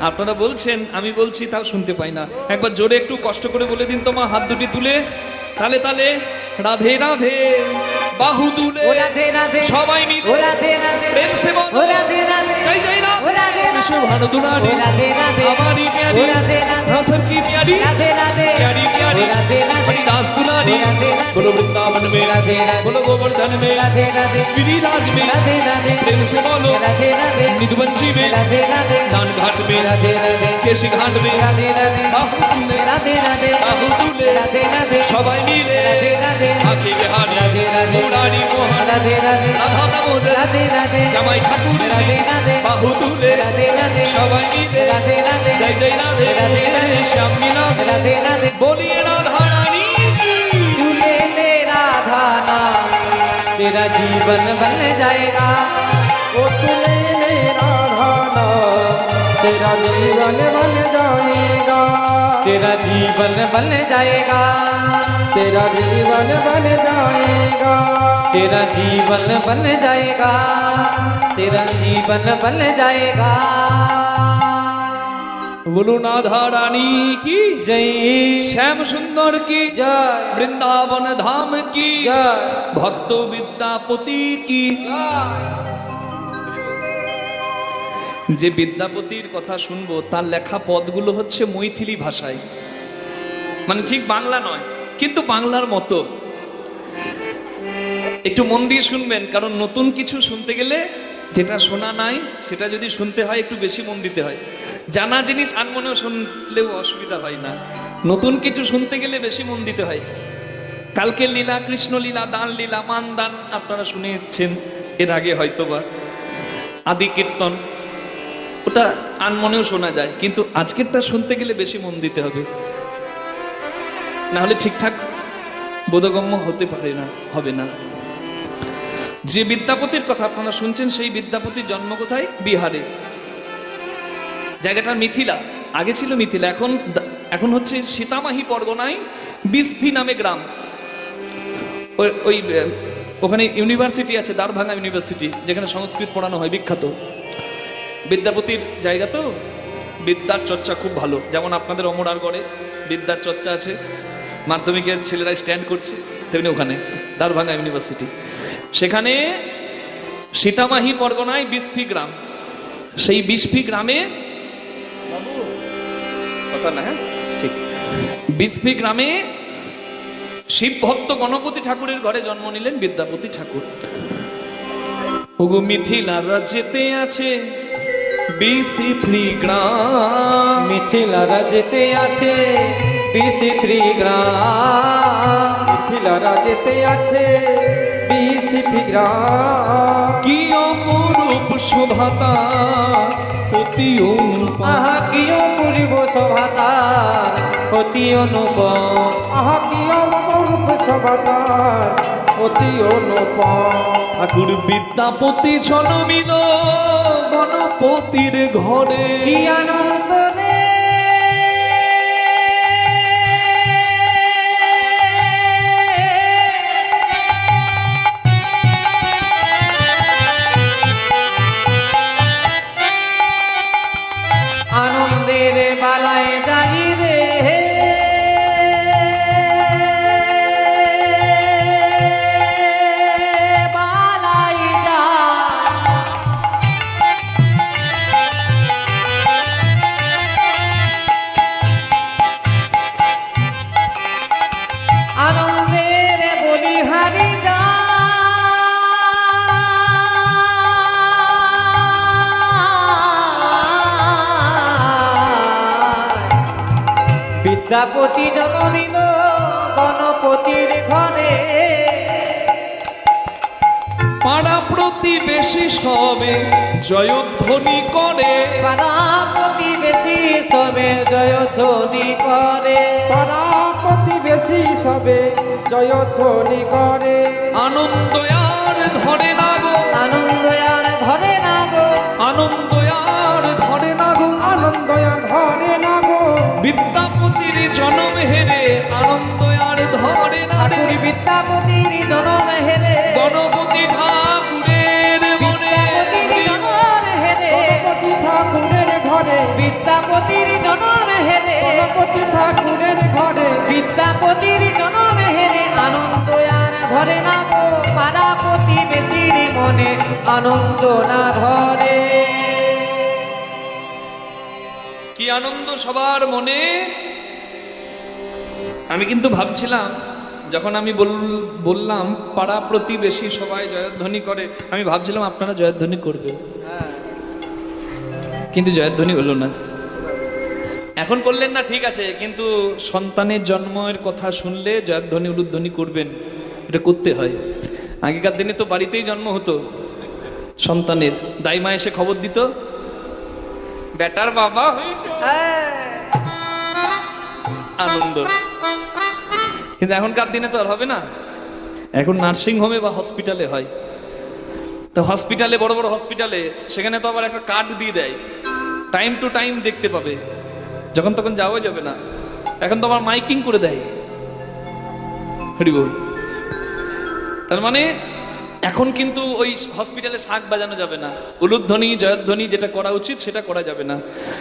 আপনারা বলছেন, আমি বলছি, তাও শুনতে পাই না। একবার জোরে একটু কষ্ট করে বলে দিন তোমার হাত দুটি তুলে, তালে তালে রাধে রাধে বাহু তুলে ও রাধে রাধে সবাই মিলে ও রাধে রাধে প্রেম সে বলো ও রাধে রাধে জয় জয় ও রাধে রাধে রাধে विश्व भानु दुलारी ও রাধে রাধে हमारी प्यारी ও राधे राधे हाँ सबकी प्यारी राधे राधे प्यारी प्यारी ও राधे राधे हरिदास दुलारी ও राधे राधे बोलो वृंदावन में राधे राधे बोलो गोवर्धन में राधे राधे गिरिराज में राधे राधे प्रेम से बोलो राधे राधे निधुवंशी में राधे राधे दान घाट में राधे राधे केशी घाट में राधे राधे बाहु तुले राधे राधे बाहु तुले राधे राधे সবাই মিলে राधे राधे আখি বিহারি राधे राधे মুরারি মোহন राधे राधे রাধা দামোদর राधे राधे জামাই ঠাকুর राधे राधे বাহু তুলে राधे राधे সবাই মিলে राधे राधे জয় জয় রাধে राधे राधे শ্যাম নীলাভ राधे राधे बोलिए राधा रानी की तू ले ले राधा नाम तेरा जीवन बन जाएगा। ओ तू ले ले राधा नाम तेरा जीवन बन जाएगा। तेरा जीवन बन जाएगा। तेरा जीवन बन जाएगा। तेरा जीवन बन जाएगा। तेरा जीवन बन जाएगा। बोलो राधा रानी की जय श्याम सुंदर की जय वृंदावन धाम की जय भक्त विद्यापति की। যে বিদ্যাপতির কথা শুনবো তার লেখা পদগুলো হচ্ছে মৈথিলি ভাষায়, মানে ঠিক বাংলা নয় কিন্তু বাংলার মতো। একটু মন দিয়ে শুনবেন, কারণ নতুন কিছু শুনতে গেলে যেটা শোনা নাই সেটা যদি শুনতে হয় একটু বেশি মন দিতে হয়। জানা জিনিস আনমনেও শুনলেও অসুবিধা হয় না, নতুন কিছু শুনতে গেলে বেশি মন দিতে হয়। কালকের লীলা, কৃষ্ণ লীলা, দান লীলা, মান দান আপনারা শুনেছেন এর আগে হয়তোবা। আদি কীর্তন ওটা আনমনেও শোনা যায়, কিন্তু আজকেরটা শুনতে গেলে বেশি মন দিতে হবে, না হলে ঠিকঠাক বোধগম্য হতে পারে না, হবে না। যে বিদ্যাপতির কথা আপনারা শুনছেন সেই বিদ্যাপতির জন্ম কোথায়? বিহারে। জায়গাটা মিথিলা, আগে ছিল মিথিলা, এখন হচ্ছে সীতামাহি পরগনায় বিসফি নামে গ্রাম। ওই ওখানে ইউনিভার্সিটি আছে, দ্বারভাঙা ইউনিভার্সিটি, যেখানে সংস্কৃত পড়ানো হয়, বিখ্যাত বিদ্যাপতির জায়গা। তো বিদ্যার চর্চা খুব ভালো, যেমন আপনাদের অমরারগড়ে বিদ্যার চর্চা আছে, মাধ্যমিকের ছেলেরা স্ট্যান্ড করছে, তেমনি ওখানে দ্বারভাঙা ইউনিভার্সিটি। সেখানে সীতামাহি পরগনায় বিসফি গ্রাম। সেই বিসফি গ্রামে কথা না, হ্যাঁ ঠিক, বিসফি গ্রামে শিব ভক্ত গণপতি ঠাকুরের ঘরে জন্ম নিলেন বিদ্যাপতি ঠাকুর। ওগো মিথিলার রাজ্যেতে আছে বিসফি গ্রাম, মিথিলার যেতে আছে বিসিত্রি গ্রাম, মিথিলারা যেতে আছে বিসিপি গ্রাম। কি অপরূপ শোভাতা অতি অনুপম, আহা কিয় পূর্ব সভাতার অতি অনুপম, আহা কি অপরূপ সভাতার অতি অনুপম। ঠাকুর বিদ্যাপতি জন্মিল গণপতির ঘরে। কি আনন্দ রে আনন্দের বালায় যাই রে, বালাই যায় আনন্দের বলিহারি বিদ্যাপতি জন্মিল গণপতির ঘরে, পাড়া প্রতিবেশী সবে জয়ধ্বনি করে। পাড়া প্রতিবেশী সবে জয়ধ্বনি করে, পাড়া প্রতিবেশী সবে জয়ধ্বনি করে। আনন্দ আর ধরে না গো, আনন্দ আর ধরে না গো, আনন্দ আর ধরে না গো, আনন্দ আর ধরে না গো। বিদ্যাপতির জন্ম হেরে আনন্দ আর ধরে না রে। ঠাকুর বিদ্যাপতির জনম হেরে, গণপতি ঠাকুরের মনে, বিদ্যাপতির জনম হেরে, গণপতি ঠাকুরের ঘরে, বিদ্যাপতির জনম হেরে, গণপতি ঠাকুরের ঘরে। বিদ্যাপতির জনম হেরে আনন্দ আর ধরে না গো, পাড়া প্রতিবেশীর মনে আনন্দ না ধরে। কি আনন্দ সবার মনে। আমি কিন্তু ভাবছিলাম, যখন আমি বললাম পাড়া প্রতিবেশী সবাই জয়ধ্বনি করে, আমি ভাবছিলাম আপনারা জয়ধ্বনি করবে, কিন্তু জয়ধ্বনি হলো না। এখন করলেন না ঠিক আছে, কিন্তু সন্তানের জন্মের কথা শুনলে জয়ধ্বনি উলুধ্বনি করবেন, এটা করতে হয়। আগেকার দিনে তো বাড়িতেই জন্ম হতো সন্তানের, দাইমা এসে খবর দিত বেটার বাবা হয়েছে, আনন্দ। কিন্তু এখনকার দিনে তো আর হবে না, এখন নার্সিং হোমে বা হসপিটালে হয়। তো হসপিটালে, বড় বড় হসপিটালে, সেখানে তো আবার একটা কার্ড দিয়ে দেয়, টাইম টু টাইম দেখতে পাবে, যখন তখন যাওয়া যাবে না। এখন তো আবার মাইকিং করে দেয়, হরি বল। তার মানে এখন কিন্তু ওই হসপিটালে শাক বাজানো যাবে না, উলুধ্বনি জয়ধ্বনি যেটা করা উচিত সেটা করা যাবে না।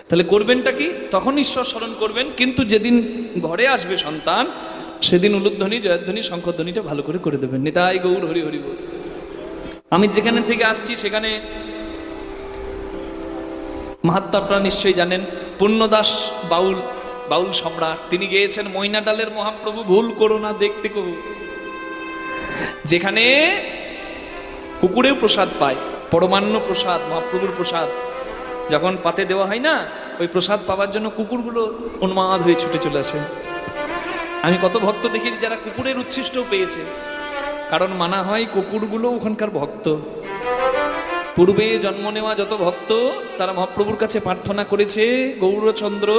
তাহলে করবেনটা কি? তখন ঈশ্বর স্মরণ করবেন, কিন্তু যেদিন ঘরে আসবে সন্তান সেদিন উলুধ্বনি জয়ধ্বনি শঙ্খধ্বনিটা ভালো করে দেবেন। নিতাই গৌর হরি হরি বল। আমি যেখানে থেকে আসছি সেখানে মাহাত্ম্য আপনারা নিশ্চয়ই জানেন। পূর্ণদাস বাউল সম্রাট, তিনি গেয়েছেন ময়না ডালের মহাপ্রভু ভুল করো না দেখতে কবু, যেখানে কুকুরেও প্রসাদ পায়, পরমান্ন প্রসাদ, মহাপ্রভুর প্রসাদ যখন পাতে দেওয়া হয় না, ওই প্রসাদ পাওয়ার জন্য কুকুরগুলো উন্মাদ হয়ে ছুটে চলে আসে। আমি কত ভক্ত দেখেছি যারা কুকুরের উচ্ছিষ্টও পেয়েছে, কারণ মানা হয় কুকুরগুলো ওখানকার ভক্ত। পূর্বে জন্ম নেওয়া যত ভক্ত তারা মহাপ্রভুর কাছে প্রার্থনা করেছে, গৌরচন্দ্র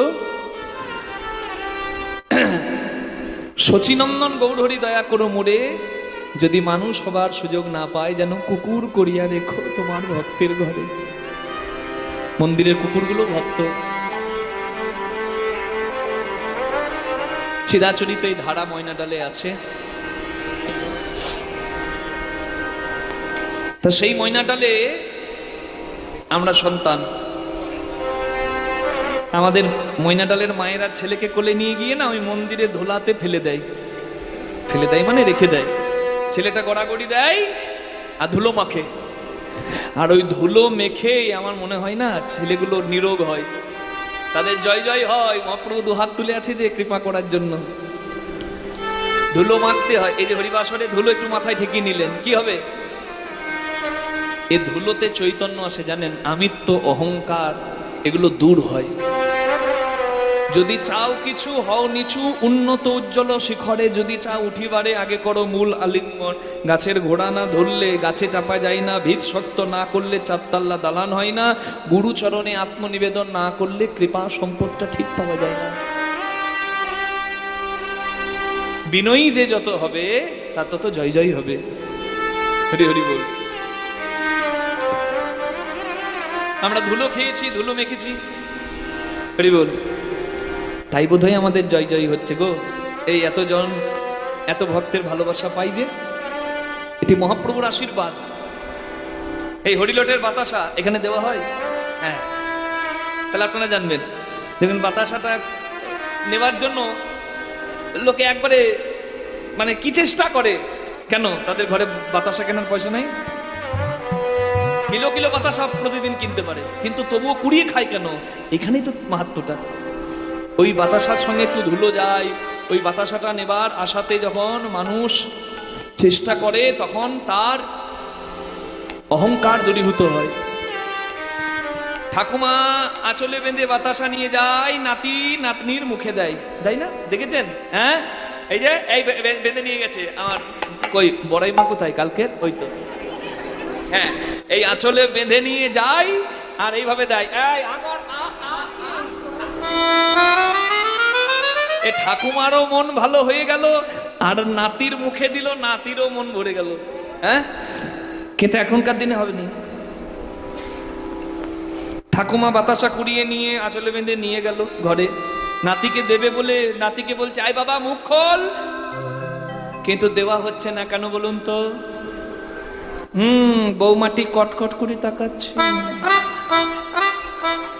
শচীনন্দন গৌরহরি দয়া করো মোরে, যদি মানুষ হবার সুযোগ না পায় যেন কুকুর করিয়া রেখো তোমার ভক্তের ঘরে। মন্দিরের কুকুরগুলো ভক্ত। চিরাচরিত এই ধারা ময়নাডালে আছে। তা সেই ময়নাডালে আমরা সন্তান, আমাদের ময়নাডালের মায়েরা ছেলেকে কোলে নিয়ে গিয়ে না ওই মন্দিরে ধোলাতে ফেলে দেয় মানে রেখে দেয়। ছেলেটা গড়াগড়ি দেয় আর ধুলো মাখে, আর ওই ধুলো মেখে আমার মনে হয় না ছেলেগুলো নিরোগ হয়, তাদের জয় জয় হয়। মহাপ্রভু দুহাত তুলে আছে যে কৃপা করার জন্য। ধুলো মাখতে হয়। এই যে হরিবাসরে ধুলো একটু মাথায় ঠেকিয়ে নিলেন, কি হবে? এই ধুলোতে চৈতন্য আসে, জানেন? আমিত্ব, অহংকার এগুলো দূর হয়। যদি চাও কিছু হও নিচু, উন্নত উজ্জ্বল শিখরে যদি চাও উঠিবারে, আগে করো মূল আলিঙ্গন। গাছের ঘোড়া না ধরলে গাছে চাপা যায় না, ভিত শক্ত না করলে চারতাল্লা দালান হয় না, গুরুচরণে আত্মনিবেদন না করলে কৃপা সম্পদটা ঠিক পাওয়া যায় না। বিনয়ী যে যত হবে তার তত জয় জয় হবে। হরি হরি বল। আমরা ধুলো খেয়েছি, ধুলো মেখেছি, হরি বল, তাই বোধহয় আমাদের জয় জয় হচ্ছে গো। এই এতজন এত ভক্তের ভালোবাসা পাই যে, এটি মহাপ্রভুর আশীর্বাদ। এই হরিলটের বাতাসা এখানে দেওয়া হয়, হ্যাঁ, তাহলে আপনারা জানবেন। দেখুন বাতাসাটা নেবার জন্য লোকে একবারে মানে কি চেষ্টা করে, কেন তাদের ঘরে বাতাসা কেনার পয়সা নাই? কিলো কিলো বাতাসা প্রতিদিন কিনতে পারে, কিন্তু তবুও কুড়িয়ে খায় কেন? এখানেই তো মাহাত্ম্যটা। ওই বাতাসার সঙ্গে একটু ধুলো যায়, ওই বাতাসাটা নেবার আশাতে যখন মানুষ চেষ্টা করে তখন তার অহংকার দূরীভূত হয়। ঠাকুমা আঁচলে বেঁধে বাতাসা নিয়ে যায়, নাতি নাতনির মুখে দেয়, তাই না? দেখেছেন? হ্যাঁ, এই যে এই বেঁধে নিয়ে গেছে আমার কই বড়াই মা কোথায় কালকের, ওই তো, হ্যাঁ, এই আঁচলে বেঁধে নিয়ে যায় আর এইভাবে দেয়, এই আগর এ ঠাকুমারও মন ভালো হয়ে গেল, আর নাতির মুখে দিল, নাতিরও মন ভরে গেল। হ্যাঁ, কিন্তু এখনকার দিনে হবে না। ঠাকুমা বাতাসা কুড়িয়ে নিয়ে আঁচলে বেঁধে নিয়ে গেল ঘরে, নাতিকে দেবে বলে নাতিকে বলছে, আয় বাবা মুখ খোল, কিন্তু দেওয়া হচ্ছে না। কেন বলুন তো? বৌমাটি কটকট করে তাকাচ্ছে,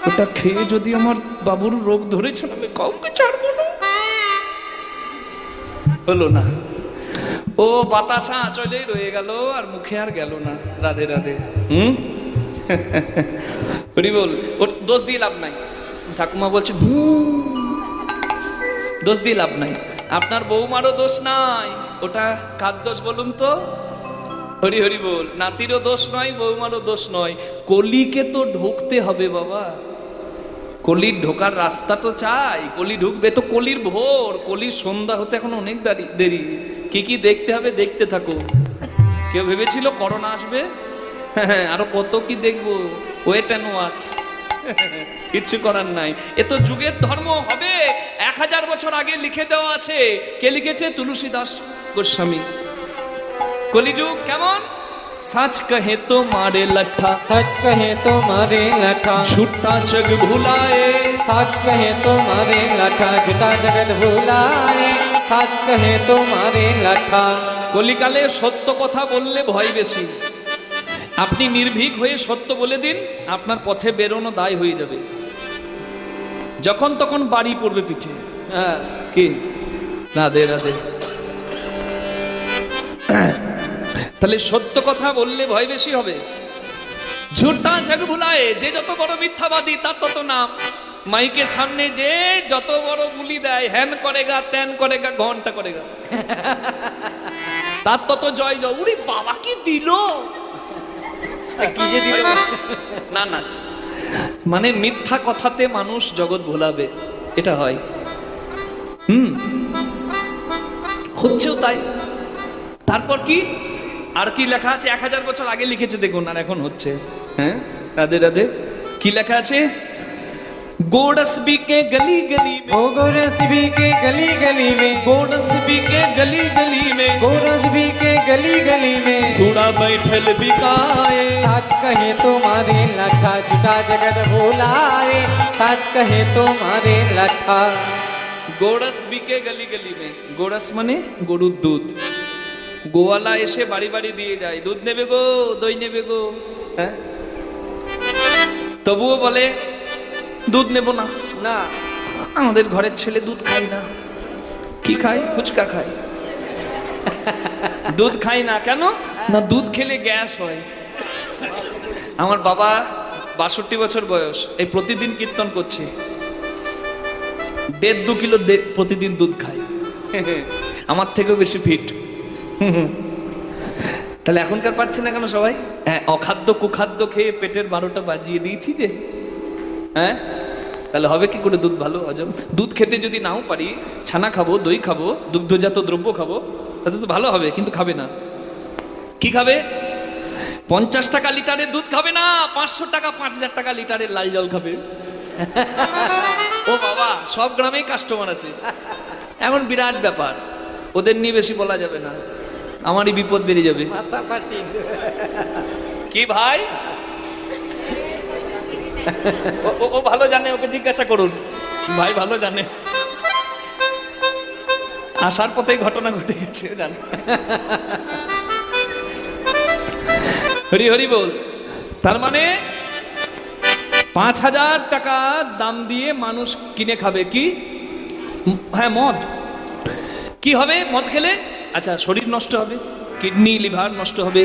ওটা খেয়ে যদি আমার বাবুর রোগ ধরেছে আমি কাউকে ছাড়বো না। হলো না, ও বাতাসা আঁচলে রয়ে গেল আর মুখে আর গেল না। রাধে রাধে। হরি বল। ওর দোষ দিয়ে লাভ নাই। ঠাকুমা বলছে দোষ দিয়ে লাভ নাই, আপনার বৌমারও দোষ নাই, ওটা কার দোষ বলুন তো? হরি হরি বল। নাতিরও দোষ নয়, বৌমারও দোষ নয়, কলিকে তো ঢুকতে হবে বাবা। কলির ঢোকার রাস্তা তো চাই, কলি ঢুকবে তো। কলির ভোর, কলির সন্ধ্যা হতে এখন অনেক দেরি। কি কি দেখতে হবে দেখতে থাকো। কেউ ভেবেছিল করোনা আসবে, হ্যাঁ, আরো কত কি দেখবো, ওয়েট অ্যান্ড ওয়াচ। কিচ্ছু করার নাই, এ তো যুগের ধর্ম হবে। 1000 বছর আগে লিখে দেওয়া আছে। কে লিখেছে? তুলসীদাস গোস্বামী। কলিযুগ কেমন? सच कहे तो मारे लट्ठा, सच कहे तो मारे लठा, झूठा जग भुलाए। सच कहे तो मारे लठा, झूठा जगत भुलाए, सच कहे तो मारे लठा। কলিকালে সত্য কথা বললে ভয় বেশি। আপনি নির্ভীক হয়ে সত্য বলে দিন, আপনার পথে বেরোনো দায় হয়ে যাবে। যখন তখন বাড়ি পড়বে পিঠে। কি রাধে রাধে। তাহলে সত্য কথা বললে ভয় বেশি হবে। ঝুঠা জগ ভুলায়, যে যত বড় মিথ্যাবাদী তার তত নাম। মাইকের সামনে যে যত বড় বুলি দেয়, হ্যান করেগা ত্যান করেগা ঘন্টা করেগা, তার তত জয় জয়। উরি বাবা কি দিল, কি যে দিল। না না, মানে মিথ্যা কথাতে মানুষ জগৎ ভোলাবে, এটা হয়। হচ্ছেও তাই। তারপর কি আর কি লেখা আছে? 1000 বছর আগে লিখেছে দেখুন, আর এখন হচ্ছে। হ্যাঁ, রাধে রাধে। কি লেখা আছে? गोडसबी के गली गली में, गोरसबी के गली गली में, गोडसबी के गली गली में, गोरसबी के गली गली में, सूड़ा बैठल बिकाए। सच कहे तो मारे लठा, झूठा जगत भुलाए, सच कहे तो मारे लठा। গোরস বিকে গলি গলি মে। গোরস মানে গরুর দুধ। গোওয়ালা এসে বাড়ি বাড়ি দিয়ে যায়, দুধ নেবে গো, দই নেবে গো। হ্যাঁ, তবুও বলে দুধ নেব না। না, আমাদের ঘরের ছেলে দুধ খায় না। কি খায়? ফুচকা খায়। দুধ খায় না কেন? না, দুধ খেলে গ্যাস হয়। আমার বাবা 62 বছর বয়স, এই প্রতিদিন কীর্তন করছে, 1.5-2 কিলো প্রতিদিন দুধ খায়। আমার থেকেও বেশি ফিট। তাহলে এখনকার পাচ্ছে না কেন সবাই? হ্যাঁ, অখাদ্য কুখাদ্য খেয়ে পেটের 12টা বাজিয়ে দিয়েছি যে। হ্যাঁ, তাহলে হবে কি করে দুধ ভালো হজম? দুধ খেতে যদি নাও পারি, ছানা খাবো, দই খাবো, দুগ্ধজাত দ্রব্য খাবো, তাতে তো ভালো হবে, কিন্তু খাবে না। কি খাবে? 50 টাকা লিটারের দুধ খাবে না, 500 টাকা 5000 টাকা লিটারের লাল জল খাবে। ও বাবা, সব গ্রামেই কাস্টমার আছে। এমন বিরাট ব্যাপার, ওদের নিয়ে বেশি বলা যাবে না, আমারই বিপদ বেরিয়ে যাবে। মাথা পাটি। কি ভাই? ও ভালো জানে, ওকে জিজ্ঞাসা করুন, ভাই ভালো জানে। আসার পথেই ঘটনা ঘটে গেছে, জান। হরি হরি বল। তার মানে 5000 টাকা দাম দিয়ে মানুষ কিনে খাবে কি? হ্যাঁ, মদ। কি হবে মদ খেলে? আচ্ছা, শরীর নষ্ট হবে, কিডনি লিভার নষ্ট হবে,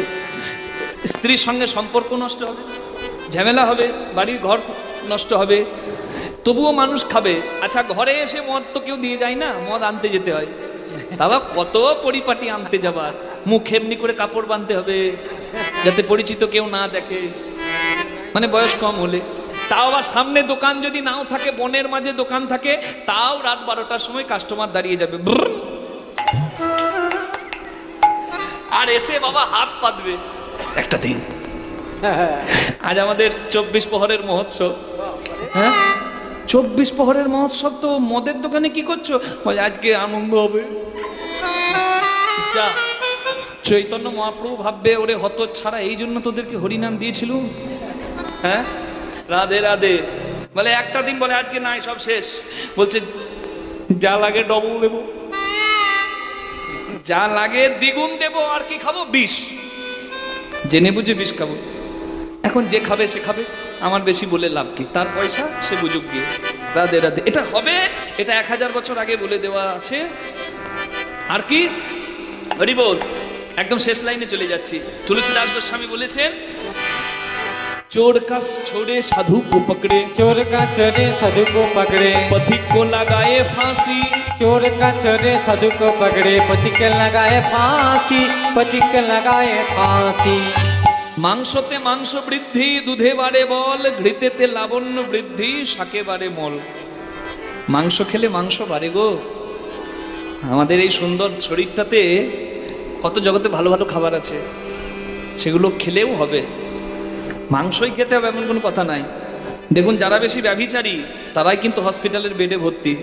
স্ত্রীর সঙ্গে সম্পর্ক নষ্ট হবে, ঝামেলা হবে, বাড়ির ঘর নষ্ট হবে, তবুও মানুষ খাবে। আচ্ছা, ঘরে এসে মদ তো কেউ দিয়ে যায় না, মদ আনতে যেতে হয়। বাবা, কত পরিপাটি আনতে যাবার, মুখ এমনি করে কাপড় বাঁধতে হবে যাতে পরিচিত কেউ না দেখে, মানে বয়স কম হলে। তাও আবার সামনে দোকান যদি নাও থাকে, বনের মাঝে দোকান থাকে, তাও রাত 12টার সময় কাস্টমার দাঁড়িয়ে যাবে, আর এসে বাবা হাত পাতবে। একটা দিন, আজ আমাদের 24 প্রহরের মহোৎসব। হ্যাঁ, 24 প্রহরের মহোৎসব, তো মদের দোকানে কি করছো? বলে আজকে আনন্দ হবে। যা, চৈতন্য মহাপ্রভু ভাববে ওরে হত ছাড়া, এই জন্য তোদেরকে হরিনাম দিয়েছিল। হ্যাঁ, রাধে রাধে। বলে একটা দিন, বলে আজকে নাই, সব শেষ। বলছে যা লাগে ডবল দেব, যা লাগে দ্বিগুণ দেব, আর কি খাবো? বিষ। জেনে বুঝে বিষ খাবো। এখন যে খাবে সে খাবে, আমার বেশি বলে লাভ কি? তার পয়সা, সে বুঝুক গিয়ে। রাধে রাধে। এটা হবে, এটা 1000 বছর আগে বলে দেওয়া আছে। আর কি? হরি বল। একদম শেষ লাইনে চলে যাচ্ছি। তুলসীদাস গোস্বামী বলেছেন, चोर का छोड़े साधु को पकड़े, चोर का छोड़े साधु को पकड़े, पथिक को लगाए फांसी। चोर का छोड़े साधु को पकड़े, पति के लगाए फांसी, पति के लगाए फांसी। মাংসতে মাংস বৃদ্ধি, দুধে বাড়ে বল, ঘৃতেতে লাবণ্য বৃদ্ধি, শাকে বাড়ে মল। মাংস খেলে মাংস বাড়ে গো। আমাদের এই সুন্দর শরীরটাতে কত জগতে ভালো ভালো খাবার আছে, সেগুলো খেলেও হবে। মাংসই খেতে হবে এমন কোনো কথা নাই। দেখুন, যারা বেশি ব্যভিচারী তারাই কিন্তু হসপিটালের বেডে ভর্তি।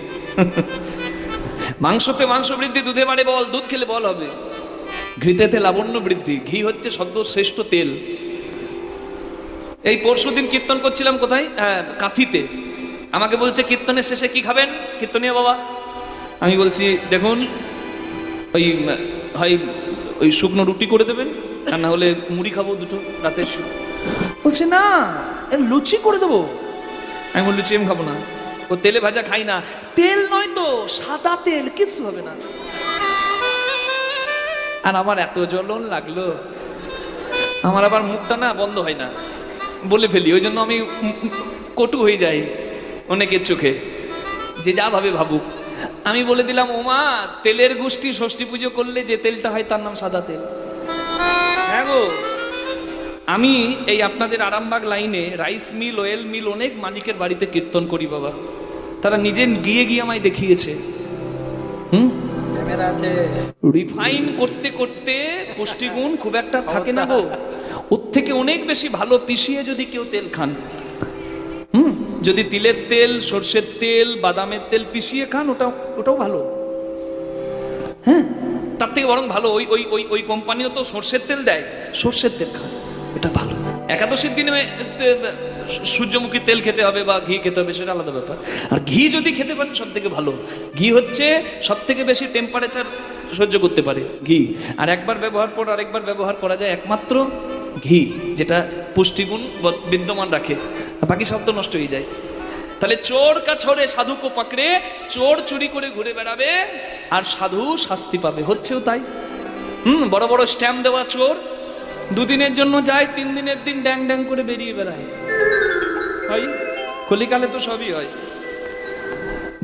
মাংসতে মাংস বৃদ্ধি, দুধে বাড়ে বল, দুধ খেলে বল হবে। ঘৃতেতে লাবণ্য বৃদ্ধি, ঘি হচ্ছে সর্বশ্রেষ্ঠ তেল। এই পরশুদিন কীর্তন করছিলাম কোথায়? কাঁথিতে। আমাকে বলছে কীর্তনের শেষে কি খাবেন কীর্তনীয় বাবা? আমি বলছি দেখুন, ওই শুকনো রুটি করে দেবেন, আর না হলে মুড়ি খাবো দুটো রাতে। বলছে না, লুচি করে দেবো। আমি বলি লুচি আমি খাবো না, ও তেলে ভাজা খাই না। তেল নয় তো, সাদা তেল, কিছু হবে না। আর আমার এত জ্বলন লাগলো, আমার আবার মুখটা না বন্ধ হয় না, বলে ফেলি। ওই জন্য আমি কটু হয়ে যাই অনেকের চোখে, যে যা ভাবে ভাবুক। আমি বলে দিলাম, ওমা, তেলের গোষ্ঠী ষষ্ঠী পুজো করলে যে তেলটা হয় তার নাম সাদা তেল। হ্যাঁ গো, আমি এই আপনাদের আরামবাগ লাইনে রাইস মিল, অয়েল মিল, অনেক মালিকের বাড়িতে কীর্তন করি বাবা। তারা নিজে গিয়ে গিয়ে আমায় দেখিয়েছে। রিফাইন করতে করতে পুষ্টিগুণ খুব একটা থাকে না গো। ওর থেকে অনেক বেশি ভালো পিষিয়ে যদি কেউ তেল খান, যদি তিলের তেল, সর্ষের তেল, বাদামের তেল পিষিয়ে খান, ওটাও ভালো। হ্যাঁ, তার থেকে বরং ভালো ওই কোম্পানিও তো সর্ষের তেল দেয়, সর্ষের তেল খান, এটা ভালো। একাদশীর দিনে সূর্যমুখী তেল খেতে হবে বা ঘি খেতে হবে, সেটা আলাদা ব্যাপার। আর ঘি যদি খেতে পারেন সব থেকে ভালো। ঘি হচ্ছে সব থেকে বেশি টেম্পারেচার সহ্য করতে পারে ঘি। আর একবার ব্যবহার পর আরেকবার ব্যবহার করা যায় একমাত্র ঘি, যেটা পুষ্টিগুণ বিদ্যমান রাখে, বাকি সব তো নষ্ট হয়ে যায়। তাহলে চোর কা ছোড়ে সাধু কো পাকড়ে, চোর চুরি করে ঘুরে বেড়াবে আর সাধু শাস্তি পাবে, হচ্ছেও তাই। বড় বড় স্ট্যাম্প দেওয়া চোর দুদিনের জন্য যায়, 3 দিনের দিন ড্যাং ড্যাং করে বেরিয়ে বেড়ায়। হয় কলিকালে তো সবই হয়।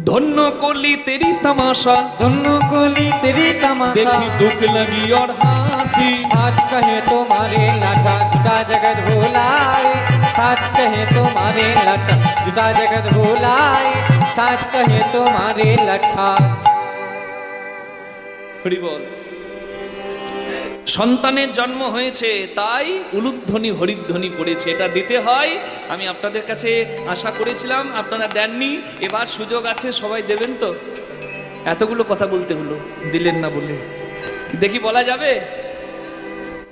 ধন্য কলি তেরি তামাশা, ধন্য কলি তেরি তামাশা, দেখি দুঃখ লাগি और হাসি। साच कहे तुम्हारे लाठा जुटा जगत भुलाए, साच कहे तुम्हारे लाठा जुटा जगत भुलाए, साच कहे तुम्हारे लाठा। হরি বল। সন্তানের জন্ম হয়েছে তাই উলুধ্বনি হরিধ্বনি পড়েছে, এটা দিতে হয়। আমি আপনাদের কাছে আশা করেছিলাম, আপনারা দেননি, এবার সুযোগ আছে, সবাই দেবেন তো। এতগুলো কথা বলতে হলো, দিলেন না বলে। দেখি বলা যাবে?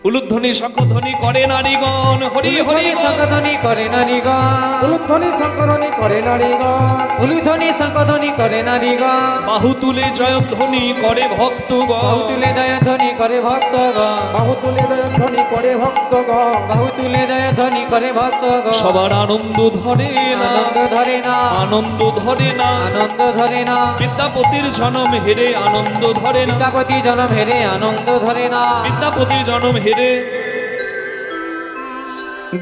উলুধ্বনি শঙ্খধ্বনি করে নারীগণ, হরি হরি বল। শঙ্খধ্বনি করে নারীগণ, উলুধ্বনি শঙ্করণী করে নারীগণ, উলুধ্বনি শঙ্খধ্বনি করে নারীগণ, বাহু তুলে জয়ধ্বনি করে ভক্তগণ, বাহু তুলে জয়ধ্বনি করে ভক্তগণ, বাহু তুলে জয়ধ্বনি করে ভক্তগণ, বাহু তুলে জয়ধ্বনি করে ভক্তগণ। সবার আনন্দ ধরে না, আনন্দ ধরে না, আনন্দ ধরে না, আনন্দ ধরে না, বিদ্যাপতির জনম হেরে আনন্দ ধরে না, পিতাপতি জনম হেরে আনন্দ ধরে না, বিদ্যাপতির জনম হেরে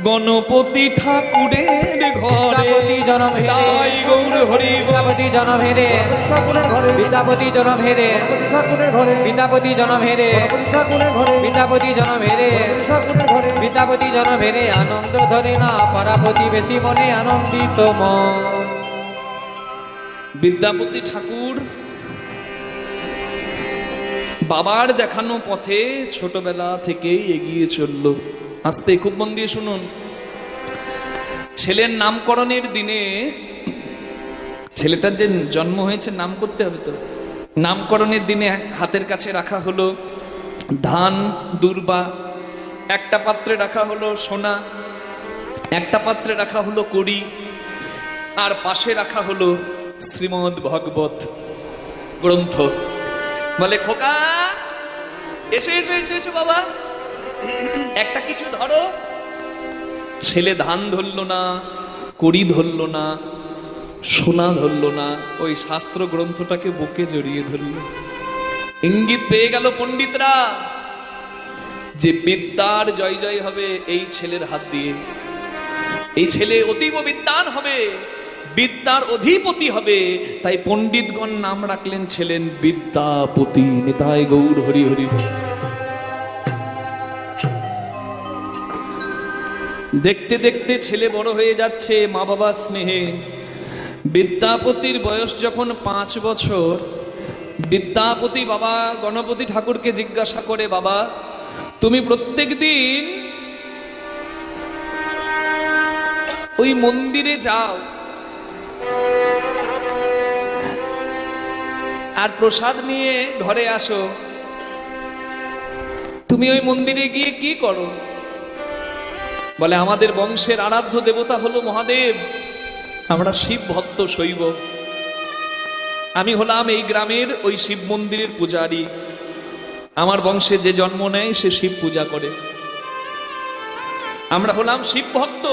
গণপতি ঠাকুরের ঘরে পিতাপতি জনম হেরে, তাই গৌর হরি বল। পিতাপতি জনম হেরে, ঠাকুরের ঘরে, পিতাপতি জনম হেরে, ঠাকুরের ঘরে, পিতাপতি জনম হেরে, ঠাকুরের ঘরে, পিতাপতি জনম হেরে, ঠাকুরের ঘরে, পিতাপতি জনম হেরে আনন্দ ধরে না, পরাপতি বেশি মনে আনন্দিত মন। বিদ্যাপতি ঠাকুর বাবার দেখানো পথে ছোটবেলা থেকেই এগিয়ে চলল। আস্তে খুব মন দিয়ে শুনুন। ছেলের নামকরণের দিনে, ছেলেটার যে জন্ম হয়েছে নাম করতে হবে তো, নামকরণের দিনে হাতের কাছে রাখা হলো ধান দুর্বা, একটা পাত্রে রাখা হলো সোনা, একটা পাত্রে রাখা হলো কড়ি, আর পাশে রাখা হলো শ্রীমদ্ ভগবত গ্রন্থ। বলে খোকা এসো এসো এসো এসো বাবা, একটা কিছু ধরো। ছেলে ধান ধরলো না, কড়ি ধরলো না, সোনা ধরলো না, ওই শাস্ত্র গ্রন্থটাকে বুকে জড়িয়ে ধরলো। ইঙ্গিত পেয়ে গেল পণ্ডিতরা যে বিদ্যার জয় জয় হবে এই ছেলের হাত দিয়ে। এই ছেলে অতীব বিদ্বান হবে, বিদ্যার অধিপতি হবে, তাই পণ্ডিতগণ নাম রাখলেন ছেলেন বিদ্যাপতি। নিতাই গৌর হরি হরি বল। দেখতে দেখতে ছেলে বড় হয়ে যাচ্ছে মা বাবার স্নেহে। বিদ্যাপতির বয়স যখন 5 বছর, বিদ্যাপতি বাবা গণপতি ঠাকুরকে জিজ্ঞাসা করে, বাবা তুমি প্রত্যেক দিন ওই মন্দিরে যাও আর প্রসাদ নিয়ে ঘরে আসো, তুমি ওই মন্দিরে গিয়ে কি করো? বলে আমাদের বংশের আরাধ্য দেবতা হলো মহাদেব, আমরা শিব ভক্ত শৈব। আমি হলাম এই গ্রামের ওই শিব মন্দিরের পূজারী, আমার বংশে যে জন্ম নেয় সে শিব পূজা করে, আমরা হলাম শিব ভক্ত।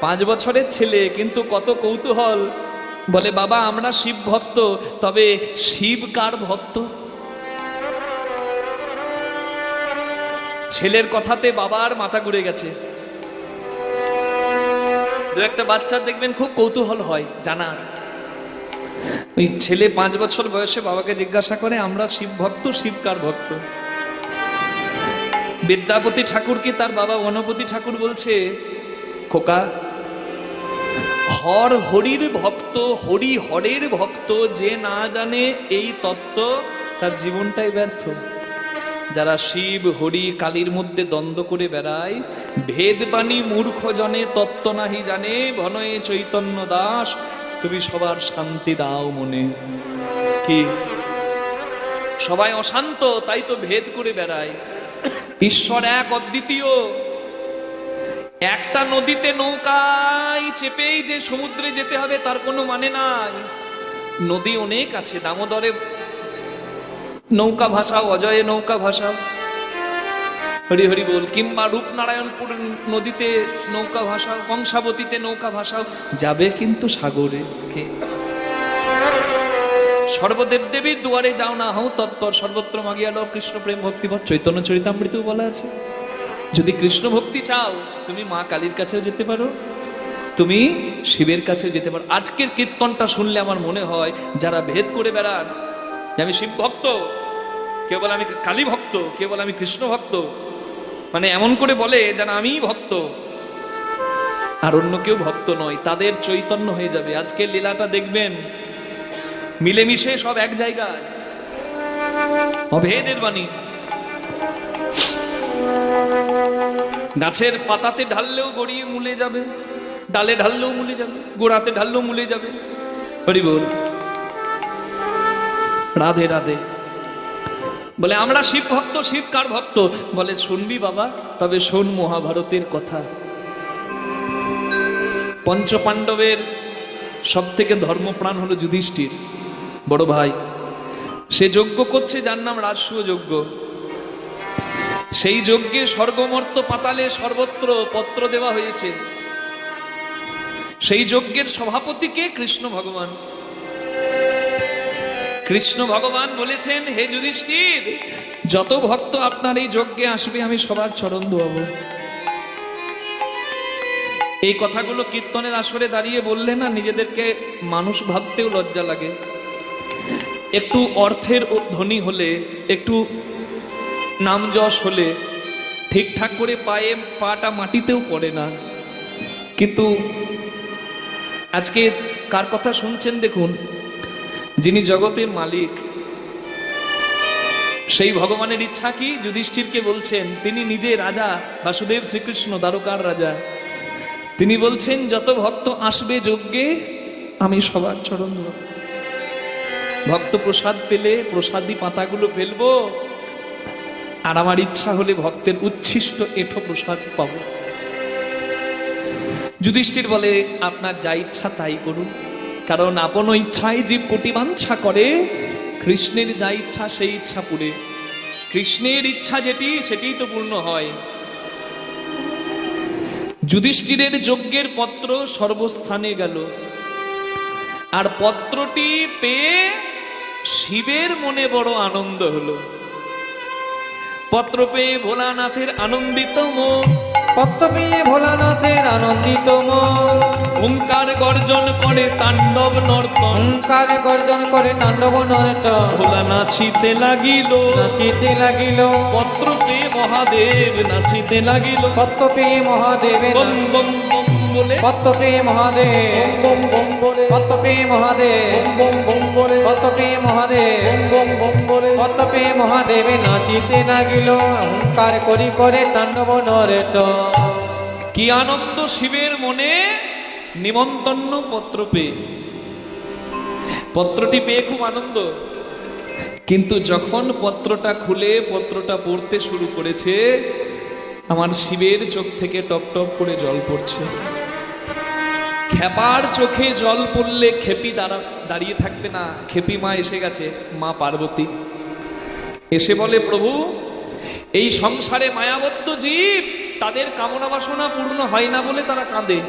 5 বছরের ছেলে, কিন্তু কত কৌতূহল। বলে বাবা আমরা শিব ভক্ত, তবে শিব কার ভক্ত? ছেলের কথাতে বাবার মাথা ঘুরে গেছে। দু একটা বাচ্চা দেখবেন খুব কৌতূহল হয় জানার। ওই ছেলে 5 বছর বয়সে বাবাকে জিজ্ঞাসা করে আমরা শিব ভক্ত, শিব কার ভক্ত? বিদ্যাপতি ঠাকুর কি তার বাবা গণপতি ঠাকুর বলছে, খোকা হর হরির ভক্ত, হরি হরের ভক্ত যে না জানে এই তত্ত্ব তার জীবনটাই ব্যর্থ। যারা শিব হরি কালীর মধ্যে দ্বন্দ্ব করে বেড়ায়, ভেদবাণী মূর্খ জনে তত্ত্ব নাহি জানে, ভনয়ে চৈতন্য দাস তুমি সবার শান্তি দাও মনে। কি সবাই অশান্ত, তাই তো ভেদ করে বেড়ায়। ঈশ্বর এক অদ্বিতীয়, একটা নদীতে নৌকায় চেপেই যে সমুদ্রে যেতে হবে তার কোনো মানে নাই। নদী অনেক আছে, দামোদরে নৌকা ভাসাও, অজয়ে নৌকা ভাসাও, হরি হরি বল, কিংবা রূপনারায়ণপুর নদীতে নৌকা ভাসাও, কংসাবতীতে নৌকা ভাসাও, যাবে কিন্তু সাগরে। সর্বদেব দেবীর দুয়ারে যাও না হও তৎপর, সর্বত্র মাগিয়া লও কৃষ্ণ প্রেম ভক্তিভর, চৈতন্য চরিতামৃতেও বলা আছে। যদি কৃষ্ণ ভক্তি চাও তুমি মা কালীর কাছেও যেতে পারো, তুমি শিবের কাছেও যেতে পারো। আজকের কীর্তনটা শুনলে আমার মনে হয় যারা ভেদ করে বেড়ান যে আমি শিব ভক্ত, কেউ বলে আমি কালী ভক্ত, কেউ বলে আমি কৃষ্ণ ভক্ত, মানে এমন করে বলে যেন আমিই ভক্ত আর অন্য কেউ ভক্ত নয়, তাদের চৈতন্য হয়ে যাবে। আজকের লীলাটা দেখবেন মিলেমিশে সব এক জায়গায়, অভেদের বাণী। গাছের পাতাতে ঢাললেও গড়িয়ে মুলে যাবে, ডালে ঢাললেও মুলে যাবে, গোড়াতে ঢাললেও মুলে যাবে। হরি বল, রাধে রাধে। বলে আমরা শিব ভক্ত, শিব কার ভক্ত? বলে শুনবি বাবা, তবে শোন মহাভারতের কথা। পঞ্চপাণ্ডবের সব থেকে ধর্মপ্রাণ হলো যুধিষ্ঠির, বড় ভাই। সে যজ্ঞ করছে যার নাম রাজসূয় যজ্ঞ। সেই যজ্ঞে স্বর্গমর্ত পাতালে সর্বত্র পত্র দেওয়া হয়েছে। সেই যজ্ঞের সভাপতিকে কৃষ্ণ ভগবান। কৃষ্ণ ভগবান বলেছেন, হে যুধিষ্ঠির, যত ভক্ত আপনার এই যজ্ঞে আসবে আমি সবার চরণ ধোয়াবো। এই কথাগুলো কীর্তনের আসরে দাঁড়িয়ে বললে না নিজেদেরকে মানুষ ভাবতেও লজ্জা লাগে। একটু অর্থের ধনী হলে, একটু নাম যশ হলে ঠিকঠাক করে পাটা মাটিতেও পড়ে না। কিন্তু আজকে কার কথা শুনছেন দেখুন, যিনি জগতের মালিক, সেই ভগবানের ইচ্ছা কি যুধিষ্ঠিরকে বলছেন। তিনি নিজে রাজা, বাসুদেব শ্রীকৃষ্ণ দ্বারকার রাজা। তিনি বলছেন যত ভক্ত আসবে যজ্ঞে আমি সবার চরণ ধোব। ভক্ত প্রসাদ পেলে প্রসাদী পাতাগুলো ফেলবো, আর আমার ইচ্ছা হলে ভক্তের উচ্ছিষ্ট এঁঠো প্রসাদ পাবো। যুধিষ্ঠির বলে আপনার যা ইচ্ছা তাই করুন, কারণ আপন ইচ্ছায় জীব কোটি বাঞ্ছা করে, কৃষ্ণের যা ইচ্ছা সেই ইচ্ছা পুরে। কৃষ্ণের ইচ্ছা যেটি সেটিই তো পূর্ণ হয়। যুধিষ্ঠিরের যজ্ঞের পত্র সর্বস্থানে গেল, আর পত্রটি পেয়ে শিবের মনে বড় আনন্দ হলো। পত্র পেয়ে ভোলানাথের আনন্দিত মন, পত্র পেয়ে ভোলানাথের আনন্দিত মন, ওঙ্কার গর্জন করে তাণ্ডব নর্তন, ওঙ্কার গর্জন করে তাণ্ডব নর্তন, ভোলা নাচিতে লাগিল, নাচিতে লাগিল। পত্র পেয়ে মহাদেব নাচিতে লাগিল। পত্র পেয়ে মহাদেবের, বম বম বম বলে, পত্র পেয়ে মহাদেব, বম বম বলে, পত্র পেয়ে মহাদেব, বম বম বলে, পত্র পেয়ে মহাদেব, বম বম বলে, পত্র পেয়ে মহাদেবে নাচিতে লাগিল, হুঙ্কার করি করে তাণ্ডব নর্তন। কি আনন্দ শিবের মনে নিমন্ত্রণ পত্র পেয়ে। পত্রটি পেয়ে খুব আনন্দ, কিন্তু যখন পত্রটা খুলে পত্রটা পড়তে শুরু করেছে, আমার শিবের চোখ থেকে টপ টপ করে জল পড়ছে। খেপার চোখে জল পড়লে খেপি দাঁড়িয়ে থাকবে না। খেপি মা এসে গেছে, মা পার্বতী এসে বলে, প্রভু এই সংসারে মায়াবদ্ধ জীব, তাদের কামনা বাসনা পূর্ণ হয় না বলে তারা কাঁদে,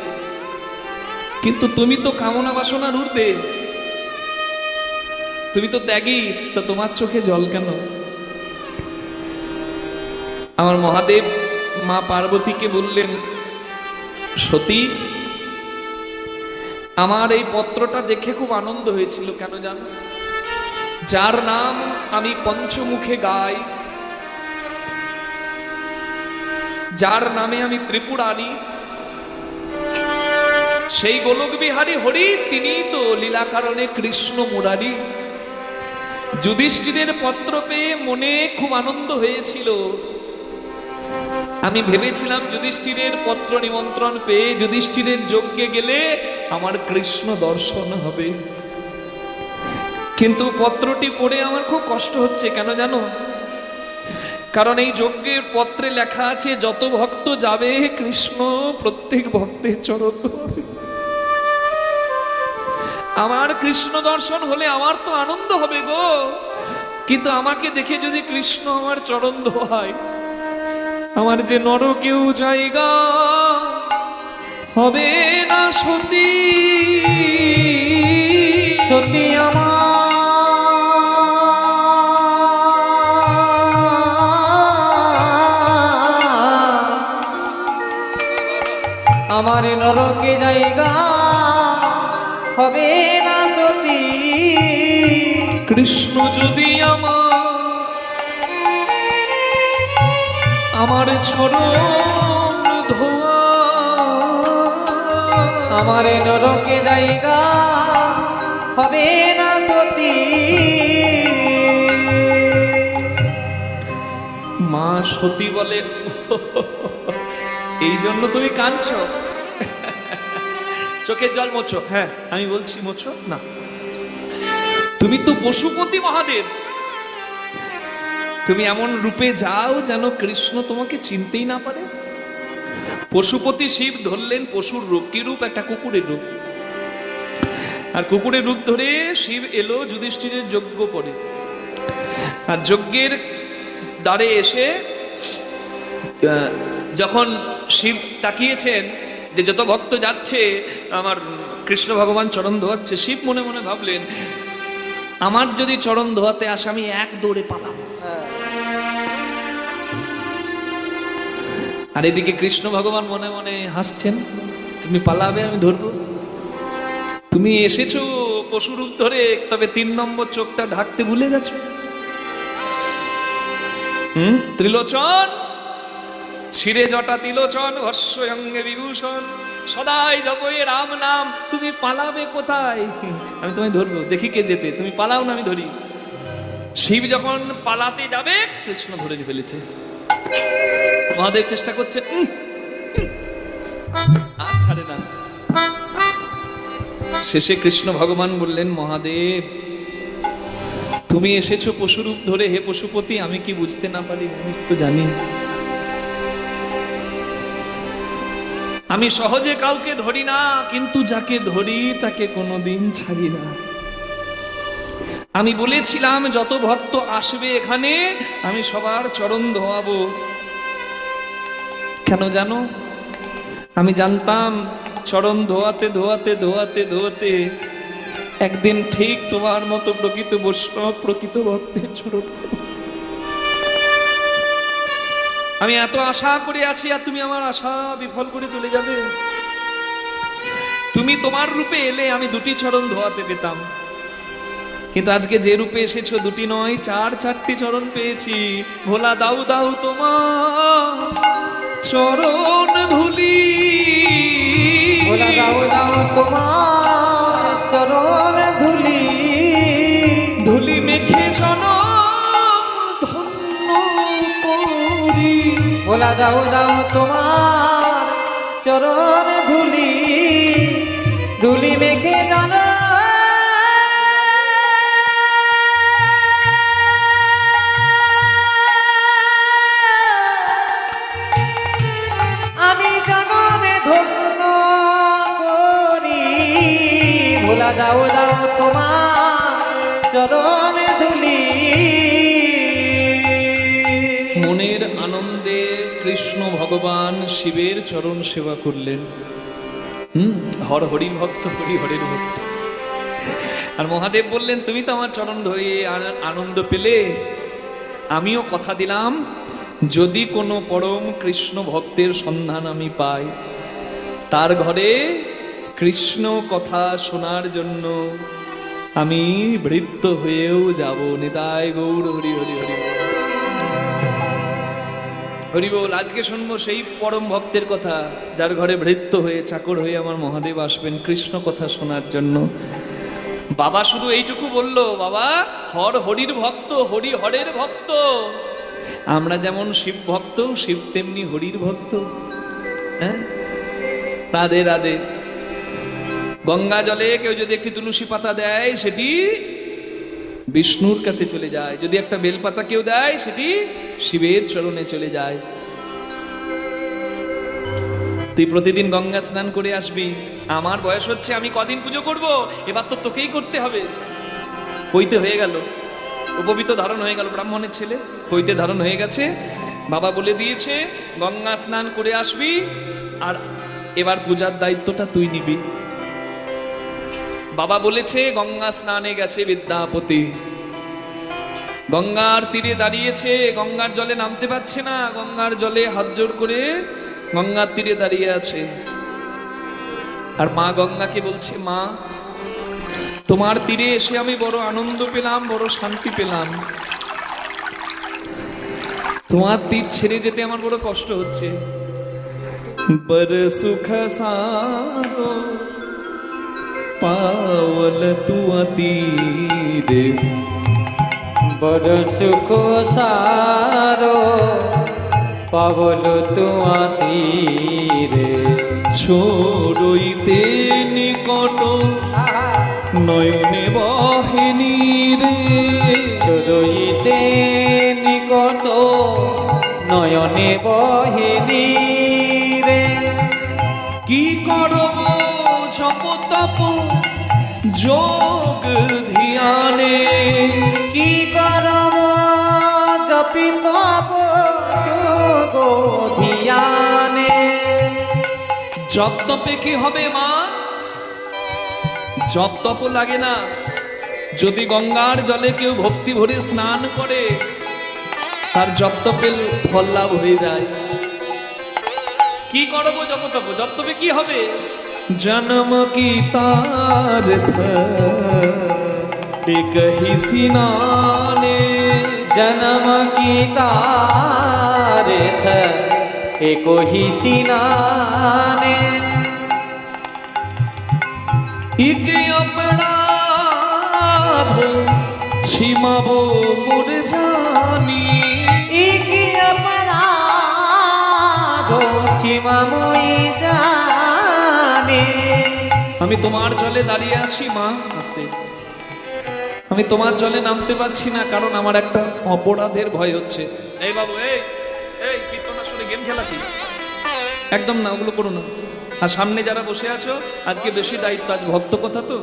কিন্তু তুমি তো কামনা বাসনার ঊর্ধ্বে, তুমি তো ত্যাগী, তো তোমার চোখে জল কেন? আমার মহাদেব মা পার্বতীকে বললেন, সতী, আমার এই পত্রটা দেখে খুব আনন্দ হয়েছিল। কেন জানো? যার নাম আমি পঞ্চমুখে গাই, যার নামে আমি ত্রিপুরা আনি, সেই গোলক বিহারী হরি, তিনি তো লীলা কারণে কৃষ্ণ মুরারি। যুধিষ্ঠিরের পত্র পেয়ে মনে খুব আনন্দ হয়েছিল। আমি ভেবেছিলাম যুধিষ্ঠিরের পত্র নিমন্ত্রণ পেয়ে যুধিষ্ঠিরের যজ্ঞে গেলে আমার কৃষ্ণ দর্শন হবে, কিন্তু পত্রটি পড়ে আমার খুব কষ্ট হচ্ছে। কেন জানো? কারণ এই যজ্ঞের পত্রে লেখা আছে যত ভক্ত যাবে কৃষ্ণ প্রত্যেক ভক্তের চরণ ধোয়াবে। আমার কৃষ্ণ দর্শন হলে আমার তো আনন্দ হবে গো, কিন্তু আমাকে দেখে যদি কৃষ্ণ আমার চরণ ধোয়ায়, আমার যে নরকেও জায়গা হবে না সতী। সতী আমার নরকে জায়গা হবে না সতী। কৃষ্ণ যদি আমার চরণ ধোয়া, আমার নরকে জায়গা হবে না সতী। মা সতী বলে, এই জন্য তুমি কাঁদছো? চোখের জল মোছো। হ্যাঁ আমি বলছি মোছো না, তুমি তো পশুপতি মহাদেব, তুমি এমন রূপে যাও যেন কৃষ্ণ তোমাকে চিনতেই না পারে। পশুপতি শিব ধরলেন পশুর রূপ। কি রূপ? একটা কুকুরের রূপ। আর কুকুরের রূপ ধরে শিব এলো যুধিষ্ঠিরের যজ্ঞ পড়ে। আর যজ্ঞের দ্বারে এসে যখন শিব তাকিয়েছেন যে যত ভক্ত যাচ্ছে আমার কৃষ্ণ ভগবান চরণ ধোয়াচ্ছে, শিব মনে মনে ভাবলেন আমার যদি চরণ ধোয়াতে আসে আমি এক দৌড়ে পালাবো। আর এদিকে কৃষ্ণ ভগবান মনে মনে হাসছেন, তুমি পালাবে আমি ধরবো? তুমি এসেছো পশুরূপ ধরে, তবে 3 নম্বর চোখটা ঢাকতে ভুলে গেছো। ত্রিলোচন, শিরে জটা তিলোচন, ভস্যঙ্গে বিভূষণ, সদাই জপয়ে রাম নাম, তুমি পালাবে কোথায়? আমি তোমায় ধরবো, দেখি কে যেতে, তুমি পালাও না আমি ধরি। শিব যখন পালাতে যাবে কৃষ্ণ ধরে ফেলেছে। মহাদেব চেষ্টা করছে, আর ছাড়ে না। শেষে কৃষ্ণ ভগবান বললেন, মহাদেব তুমি এসেছো পশুরূপ ধরে, হে পশুপতি আমি কি বুঝতে না পারি? আমি তো জানি আমি সহজে কাউকে ধরি না, কিন্তু যাকে ধরি তাকে কোনোদিন ছাড়ি না। আমি বলেছিলাম যত ভক্ত আসবে এখানে আমি সবার চরণ ধোয়াবো। কেন জানো? আমি জানতাম চরণ ধোয়াতে ধোয়াতে ধোয়াতে ধোয়াতে একদিন ঠিক তোমার মতো প্রকৃত বৈষ্ণব প্রকৃত ভক্তের চরণ। আমি এত আশা করে আছি আর তুমি আমার আশা বিফল করে চলে যাবে। তুমি তোমার রূপে এলে আমি 2টি চরণ ধোয়াতে পেতাম, কিন্তু আজকে যে রূপে এসেছো 2টি নয় 4টি চরণ পেয়েছি। ভোলা দাও দাও তোমার চরণ ধুলি, ভোলা দাও দাও তোমার চরণ ধুলি, ধুলি মেখে জনম ধন্য করি। ভোলা দাও দাও তোমার চরণ ধুলি, ধুলি মেখে জানো আমি জনমে ধন্য করি। ভোলা দাও দাও তোমার চরণ ধুলি। মনের আনন্দে কৃষ্ণ ভগবান শিবের চরণ সেবা করলেন। হর হরির ভক্ত, হরি হরের ভক্ত। আর মহাদেব বললেন তুমি তো আমার চরণ ধরে আনন্দ পেলে, আমিও কথা দিলাম যদি কোনো পরম কৃষ্ণ ভক্তের সন্ধান আমি পাই, তার ঘরে কৃষ্ণ কথা শোনার জন্য আমি বৃত্ত হয়েও যাব। নিতাই গৌর হরি হরি হরি হরি বল। আজকে শুনবো সেই পরম ভক্তের কথা যার ঘরে ভৃত্য হয়ে চাকর হয়ে আমার মহাদেব আসবেন কৃষ্ণ কথা শোনার জন্য। বাবা শুধু এইটুকু বলল, বাবা হর হরির ভক্ত, হরি হরের ভক্ত। আমরা যেমন শিব ভক্ত, শিব তেমনি হরির ভক্ত। হ্যাঁ, রাধে রাধে। গঙ্গা জলে কেউ যদি একটি তুলসী পাতা দেয় সেটি বিষ্ণুর কাছে চলে যায়। যদি একটা বেলপাতা কেউ দেয় সেটি শিবের চরণে চলে যায়। তুই প্রতিদিন গঙ্গা স্নান করে আসবি। আমার বয়স হচ্ছে, আমি কদিন পুজো করব, এবার তো তোকেই করতে হবে। কইতে হয়ে গেল, উপবিত ধারণ হয়ে গেল, ব্রাহ্মণের ছেলে কইতে ধারণ হয়ে গেছে। বাবা বলে দিয়েছে গঙ্গা স্নান করে আসবি, আর এবার পূজার দায়িত্বটা তুই নিবি। বাবা বলেছে গঙ্গা স্নানে গেছে বিদ্যাপতি, গঙ্গার তীরে দাঁড়িয়েছে, গঙ্গার জলে নামতে পারছে না, গঙ্গার জলে হাত জোর করে গঙ্গার তীরে দাঁড়িয়ে আছে। আর মা গঙ্গাকে বলছে, মা তোমার তীরে এসে আমি বড় আনন্দ পেলাম, বড় শান্তি পেলাম। তোমার তীর ছেড়ে যেতে আমার বড় কষ্ট হচ্ছে। বড় সুখ সারো পাওল তুয়া তীরে, বড় সুখ সারো পাবল তুয়া তীরে। ছোড়ইতে নিকট নয়নে বহেনি রে, চরইতে নিকট নয়নে বহেনি রে। কি করব জপ তপ যোগ ধ্যানে, কি করব জপি তপ যোগ ধ্যানে। জপ তপে কি হবে মা? জপ তপ লাগে না। যদি গঙ্গার জলে কেউ ভক্তি ভরে স্নান করে, তার জপ তপের ফল লাভ হয়ে যায়। কি করবো জপ তপ? জপ তপে কি হবে? জন্ম কি তার এক হি সিনানে, জনম কি তারে এক হি সিনানে। এক অপরাধ ছিমাবো মোর জানি, এক অপরাধ ছিমামই জানি। আমি তোমার জলে দাঁড়িয়ে আছি মা, আস্তে। আমি তোমার জলে নামতে পারছি না, কারণ আমার একটা অপরাধের ভয় হচ্ছে। এই বাবু, এই এই কীর্তন আসলে গেম খেলা কি? একদম না, ওগুলো করো না। আর সামনে যারা বসে আছো, আজকে বেশি দায়িত্ব, আজ ভক্ত কথা তো,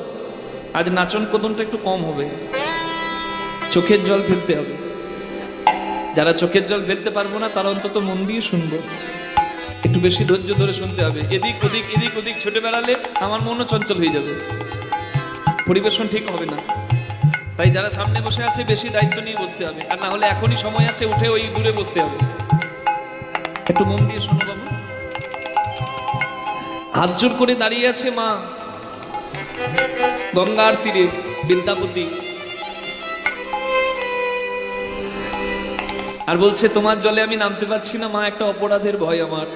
আজ নাচন কদনটা একটু কম হবে, চোখের জল ফেলতে হবে। যারা চোখের জল ফেলতে পারবো না, তারা অন্তত মন দিয়ে শুনবো, একটু বেশি ধৈর্য ধরে শুনতে হবে। এদিক ওদিক এদিক ওদিক ছুটে বেড়ালে আমার মনও চঞ্চল হয়ে যাবে, পরিবেশন ঠিক হবে না। তাই যারা সামনে বসে আছে বেশি দায়িত্ব নিয়ে বসতে হবে, আর না হলে এখনই সময় আছে, উঠে ওই দূরে বসতে হবে। একটু মন দিয়ে শোনো বাবু। হাত জোর করে দাঁড়িয়ে আছে মা গঙ্গার তীরে বিদ্যাপতি, আর বলছে তোমার জলে আমি নামতে পারছি না মা, একটা অপরাধের ভয় আমার।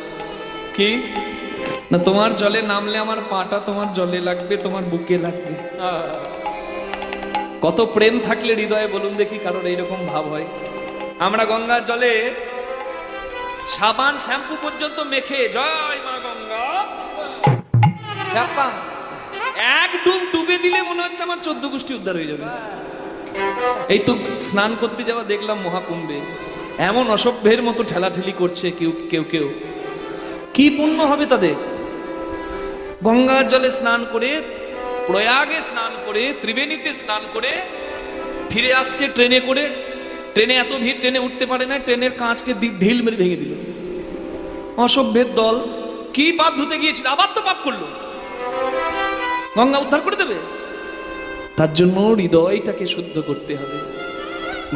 কি না, তোমার জলে নামলে আমার পাটা তোমার জলে লাগবে, তোমার বুকে লাগবে। কত প্রেম থাকলে হৃদয়ে বলুন দেখি কারোর এইরকম ভাব হয়? আমরা গঙ্গার জলে সাবান শ্যাম্পু পর্যন্ত মেখে জয় মা গঙ্গা চাপা এক ডুব ডুবে দিলে মনে হচ্ছে আমার 14 গোষ্ঠী উদ্ধার হয়ে যাবে। এই তো স্নান করতে যাওয়া দেখলাম মহাকুম্ভে, এমন অসভ্যের মতো ঠেলাঠেলি করছে কেউ কেউ কেউ। কি পুণ্য হবে তাদের? গঙ্গার জলে স্নান করে, প্রয়াগে স্নান করে, ত্রিবেণীতে স্নান করে ফিরে আসছে ট্রেনে করে। ট্রেনে এত ভিড়, ট্রেনে উঠতে পারে না, ট্রেনের কাঁচকে ঢিল মেরে ভেঙে দিল। অসভ্যের দল। কি পাপ ধুতে গিয়েছিল, আবার তো পাপ করলো। গঙ্গা উদ্ধার করে দেবে? তার জন্য হৃদয়টাকে শুদ্ধ করতে হবে।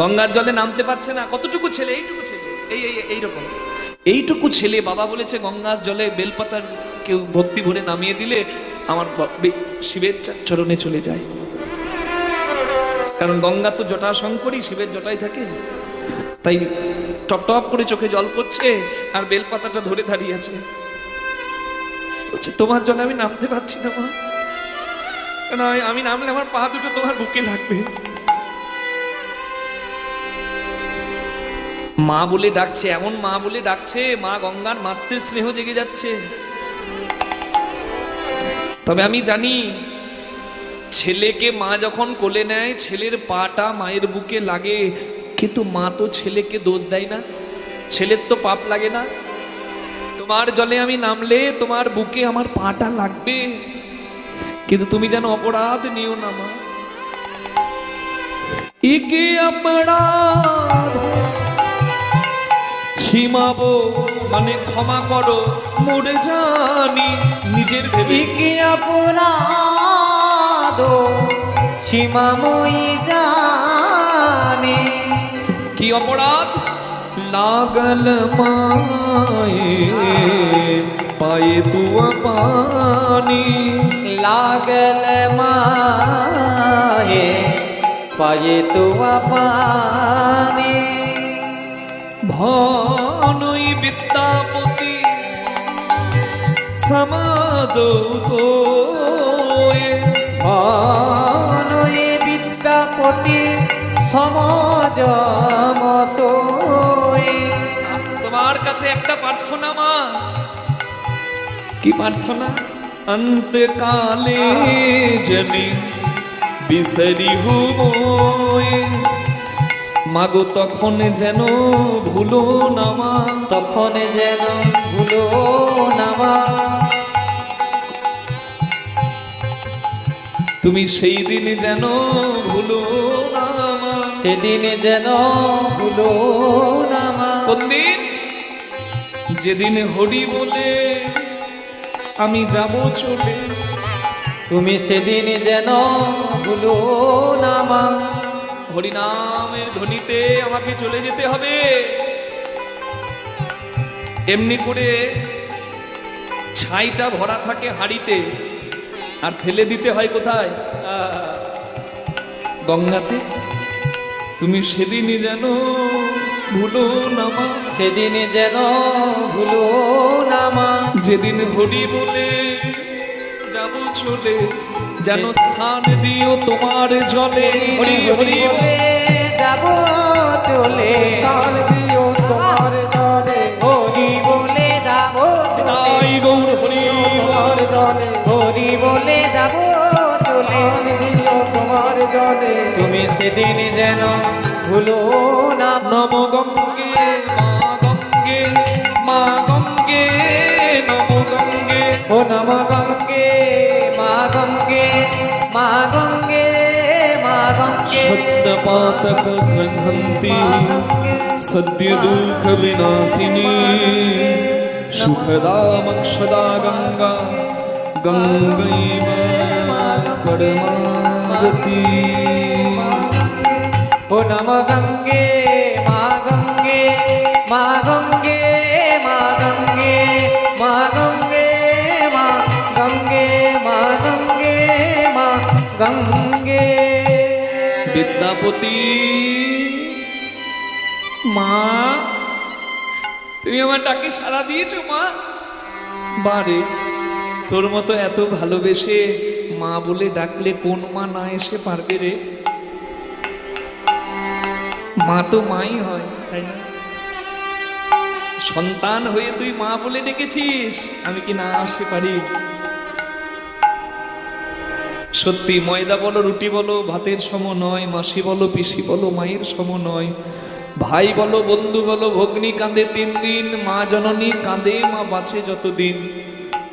গঙ্গার জলে নামতে পারছে না, কতটুকু ছেলে, এইটুকু ছেলে, এইরকম এইটুকু ছেলে। বাবা বলেছে গঙ্গার জলে বেলপাতার কেউ ভক্তি ভরে নামিয়ে দিলে আমার শিবের চরণে চলে যায়। কারণ গঙ্গা তো জটা শঙ্করী, শিবের জটাই থাকে। তাই টপ টপ করে চোখে জল পড়ছে, আর বেলপাতাটা ধরে দাঁড়িয়ে আছে। বলছে তোমার জলে আমি নামতে পারছি না মা, কেন আমি নামলে আমার পা দুটো তোমার বুকে লাগবে। মা বলে ডাকছে, এমন মা বলে ডাকছে, মা গঙ্গার মাতৃ স্নেহ জেগে যাচ্ছে। তবে আমি জানি ছেলেকে মা যখন কোলে নেয় ছেলের পাটা মায়ের বুকে লাগে, কিন্তু মা তো ছেলেকে দোষ দেয় না, ছেলের তো পাপ লাগে না। তোমার জলে আমি নামলে তোমার বুকে আমার পাটা লাগবে, কিন্তু তুমি যেন অপরাধ নিও না মা। একে অপরাধ ছিমাবো মানে ক্ষমা করো মরে জানি, নিজের ভেবে কি অপরাধ সীমাময়ী জানে। কি অপরাধ? লাগল মায়ে পায়ে তুয়া পানি, लागल माये पाये तुआ पानी। ভানই বিদ্যাপতি সমাদো তোয়ে, ভানয়ে বিদ্যাপতি সমাজ মতো। তোমার কাছে একটা প্রার্থনা মা। কি প্রার্থনা? অন্তকালে জনি বিসরি হুমোয়, মাগো তখন যেন ভুলো না মা, তখন যেন ভুলো না মা। তুমি সেই দিন যেন ভুলো না মা, সেদিন যেন ভুলো না মা। কোন দিন? যেদিন হরি বলে আমি যাব চলে, তুমি সেদিন যেন ভুলো না মা। হরিনামের ধ্বনিতে আমাকে চলে যেতে হবে। এমনি করে ছাইটা ভরা থাকে হাড়িতে, আর ফেলে দিতে হয় কোথায়? গঙ্গাতে। তুমি সেদিনই যেন ভুলো না মা, সেদিন যেন ভুলো না মা। যেদিন হরি বলে যাব চলে, যেন স্থান দিও তোমার জলে। হরি হরি বলে যাব চলে, কাল দিও তোমার জলে, হরি বলে যাব চলে, তাই গৌর হরি তোমার জলে, হরি বলে যাব চলে। কাল দিও তোমার জলে। তুমি সেদিন যেন ভুলো না মা। নম গঙ্গে মা গঙ্গে মা গঙ্গে নম গঙ্গে, ও নম গঙ্গে মা গঙ্গে মা গঙ্গে মা গঙ্গে। সত্যপাতক সংহন্তি সদ্য দুঃখ বিনাশিনী, সুখদা মক্ষদা গঙ্গা গঙ্গৈব পরমাগতি। ও নম গঙ্গে মা গঙ্গে মা গঙ্গে মা গঙ্গে মা গঙ্গে মা গঙ্গে মা গঙ্গে মা গঙ্গে। বিদ্যাপতি মা, তুমি আমার ডাকে সাড়া দিয়েছো মা? বারে, তোর মতো এত ভালোবেসে মা বলে ডাকলে কোন মা না এসে পারবে রে? মা তো মাই হয়, তাই না? সন্তান হয়ে তুই মা বলে ডেকেছিস, আমি কি না আসতে পারি? সত্যি ময়দা বলো রুটি বলো ভাতের সম নয়, মাসি বলো পিসি বলো মায়ের সম নয়, ভাই বলো বন্ধু বলো ভগ্নী কাঁদে 3 দিন, মা জননী কাঁদে মা বাঁচে যতদিন।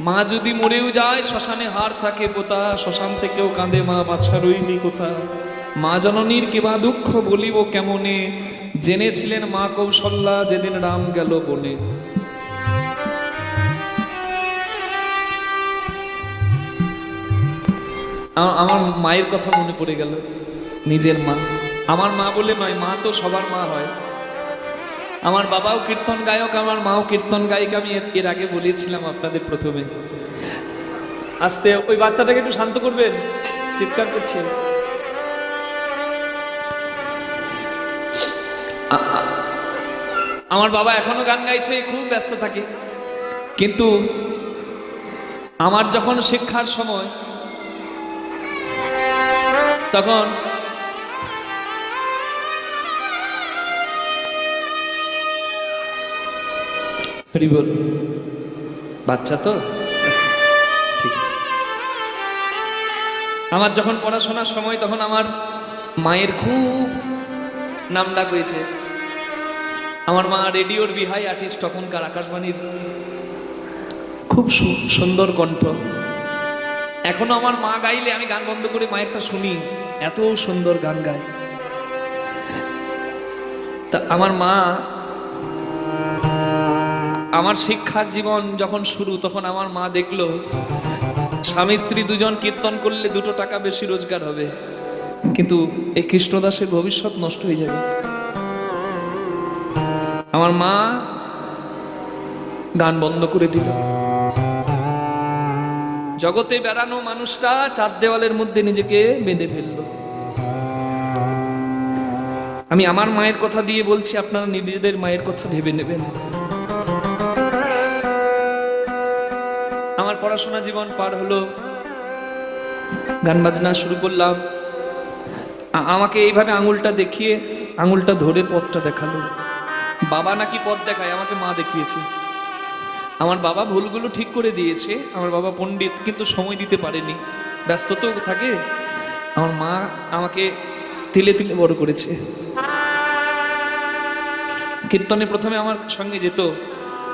মা যদি মরেও যায় শ্মশানে হাড় থাকে পোতা, শ্মশান থেকেও কাঁদে মা বাছা রইনি কোথা। মা জননীর কিবা দুঃখ বলিব কেমনে, জেনেছিলেন মা কৌশল্যা যেদিন রাম গেল বনে। আমার মায়ের কথা মনে পড়ে গেল, নিজের মা। আমার মা বলে নয়, মা তো সবার মা হয়। আমার বাবাও কীর্তন গায়ক, আমার মাও কীর্তন গায়িকা, আমি এর আগে বলেছিলাম আপনাদের প্রথমে। আস্তে ওই বাচ্চাটাকে একটু শান্ত করবেন, চিৎকার করছে। আমার বাবা এখনো গান গাইছে, খুব ব্যস্ত থাকে, কিন্তু আমার যখন শিক্ষার সময় তখন হরি বল, বাচ্চা তো ঠিক আছে। আমার যখন পড়াশোনার সময় তখন আমার মায়ের খুব নাম ডাক হয়েছে। আমার মা রেডিওর বিহাই আর্টিস্ট, তখনকার আকাশবাণীর খুব সুন্দর কণ্ঠ। এখনো আমার মা গাইলে আমি গান বন্ধ করে মায়েরটা শুনি, এত সুন্দর গান গায়। তা আমার মা, আমার শিক্ষার জীবন যখন শুরু তখন আমার মা দেখলো স্বামী স্ত্রী দুজন কীর্তন করলে 2 টাকা বেশি রোজগার হবে, কিন্তু এই কৃষ্ণদাসের ভবিষ্যৎ নষ্ট হয়ে যাবে। আমার মা গান বন্ধ করে দিল। জগতে বেড়ানো মানুষটা 4 দেওয়ালের মধ্যে নিজেকে বেঁধে ফেললো। আমি আমার মায়ের কথা দিয়ে বলছি, আপনারা নিজেদের মায়ের কথা ভেবে নেবেন। আমার পড়াশোনা জীবন পার হলো, গান বাজনা শুরু করলাম। আমাকে এইভাবে আঙুলটা দেখিয়ে, আঙুলটা ধরে পথটা দেখালো। বাবা নাকি পথ দেখায়, আমাকে মা দেখিয়েছে। আমার বাবা ভুলগুলো ঠিক করে দিয়েছে। আমার বাবা পণ্ডিত, কিন্তু সময় দিতে পারেনি, ব্যস্ত তো থাকে। আমার মা আমাকে তিলে তিলে বড় করেছে। কীর্তনে প্রথমে আমার সঙ্গে যেত,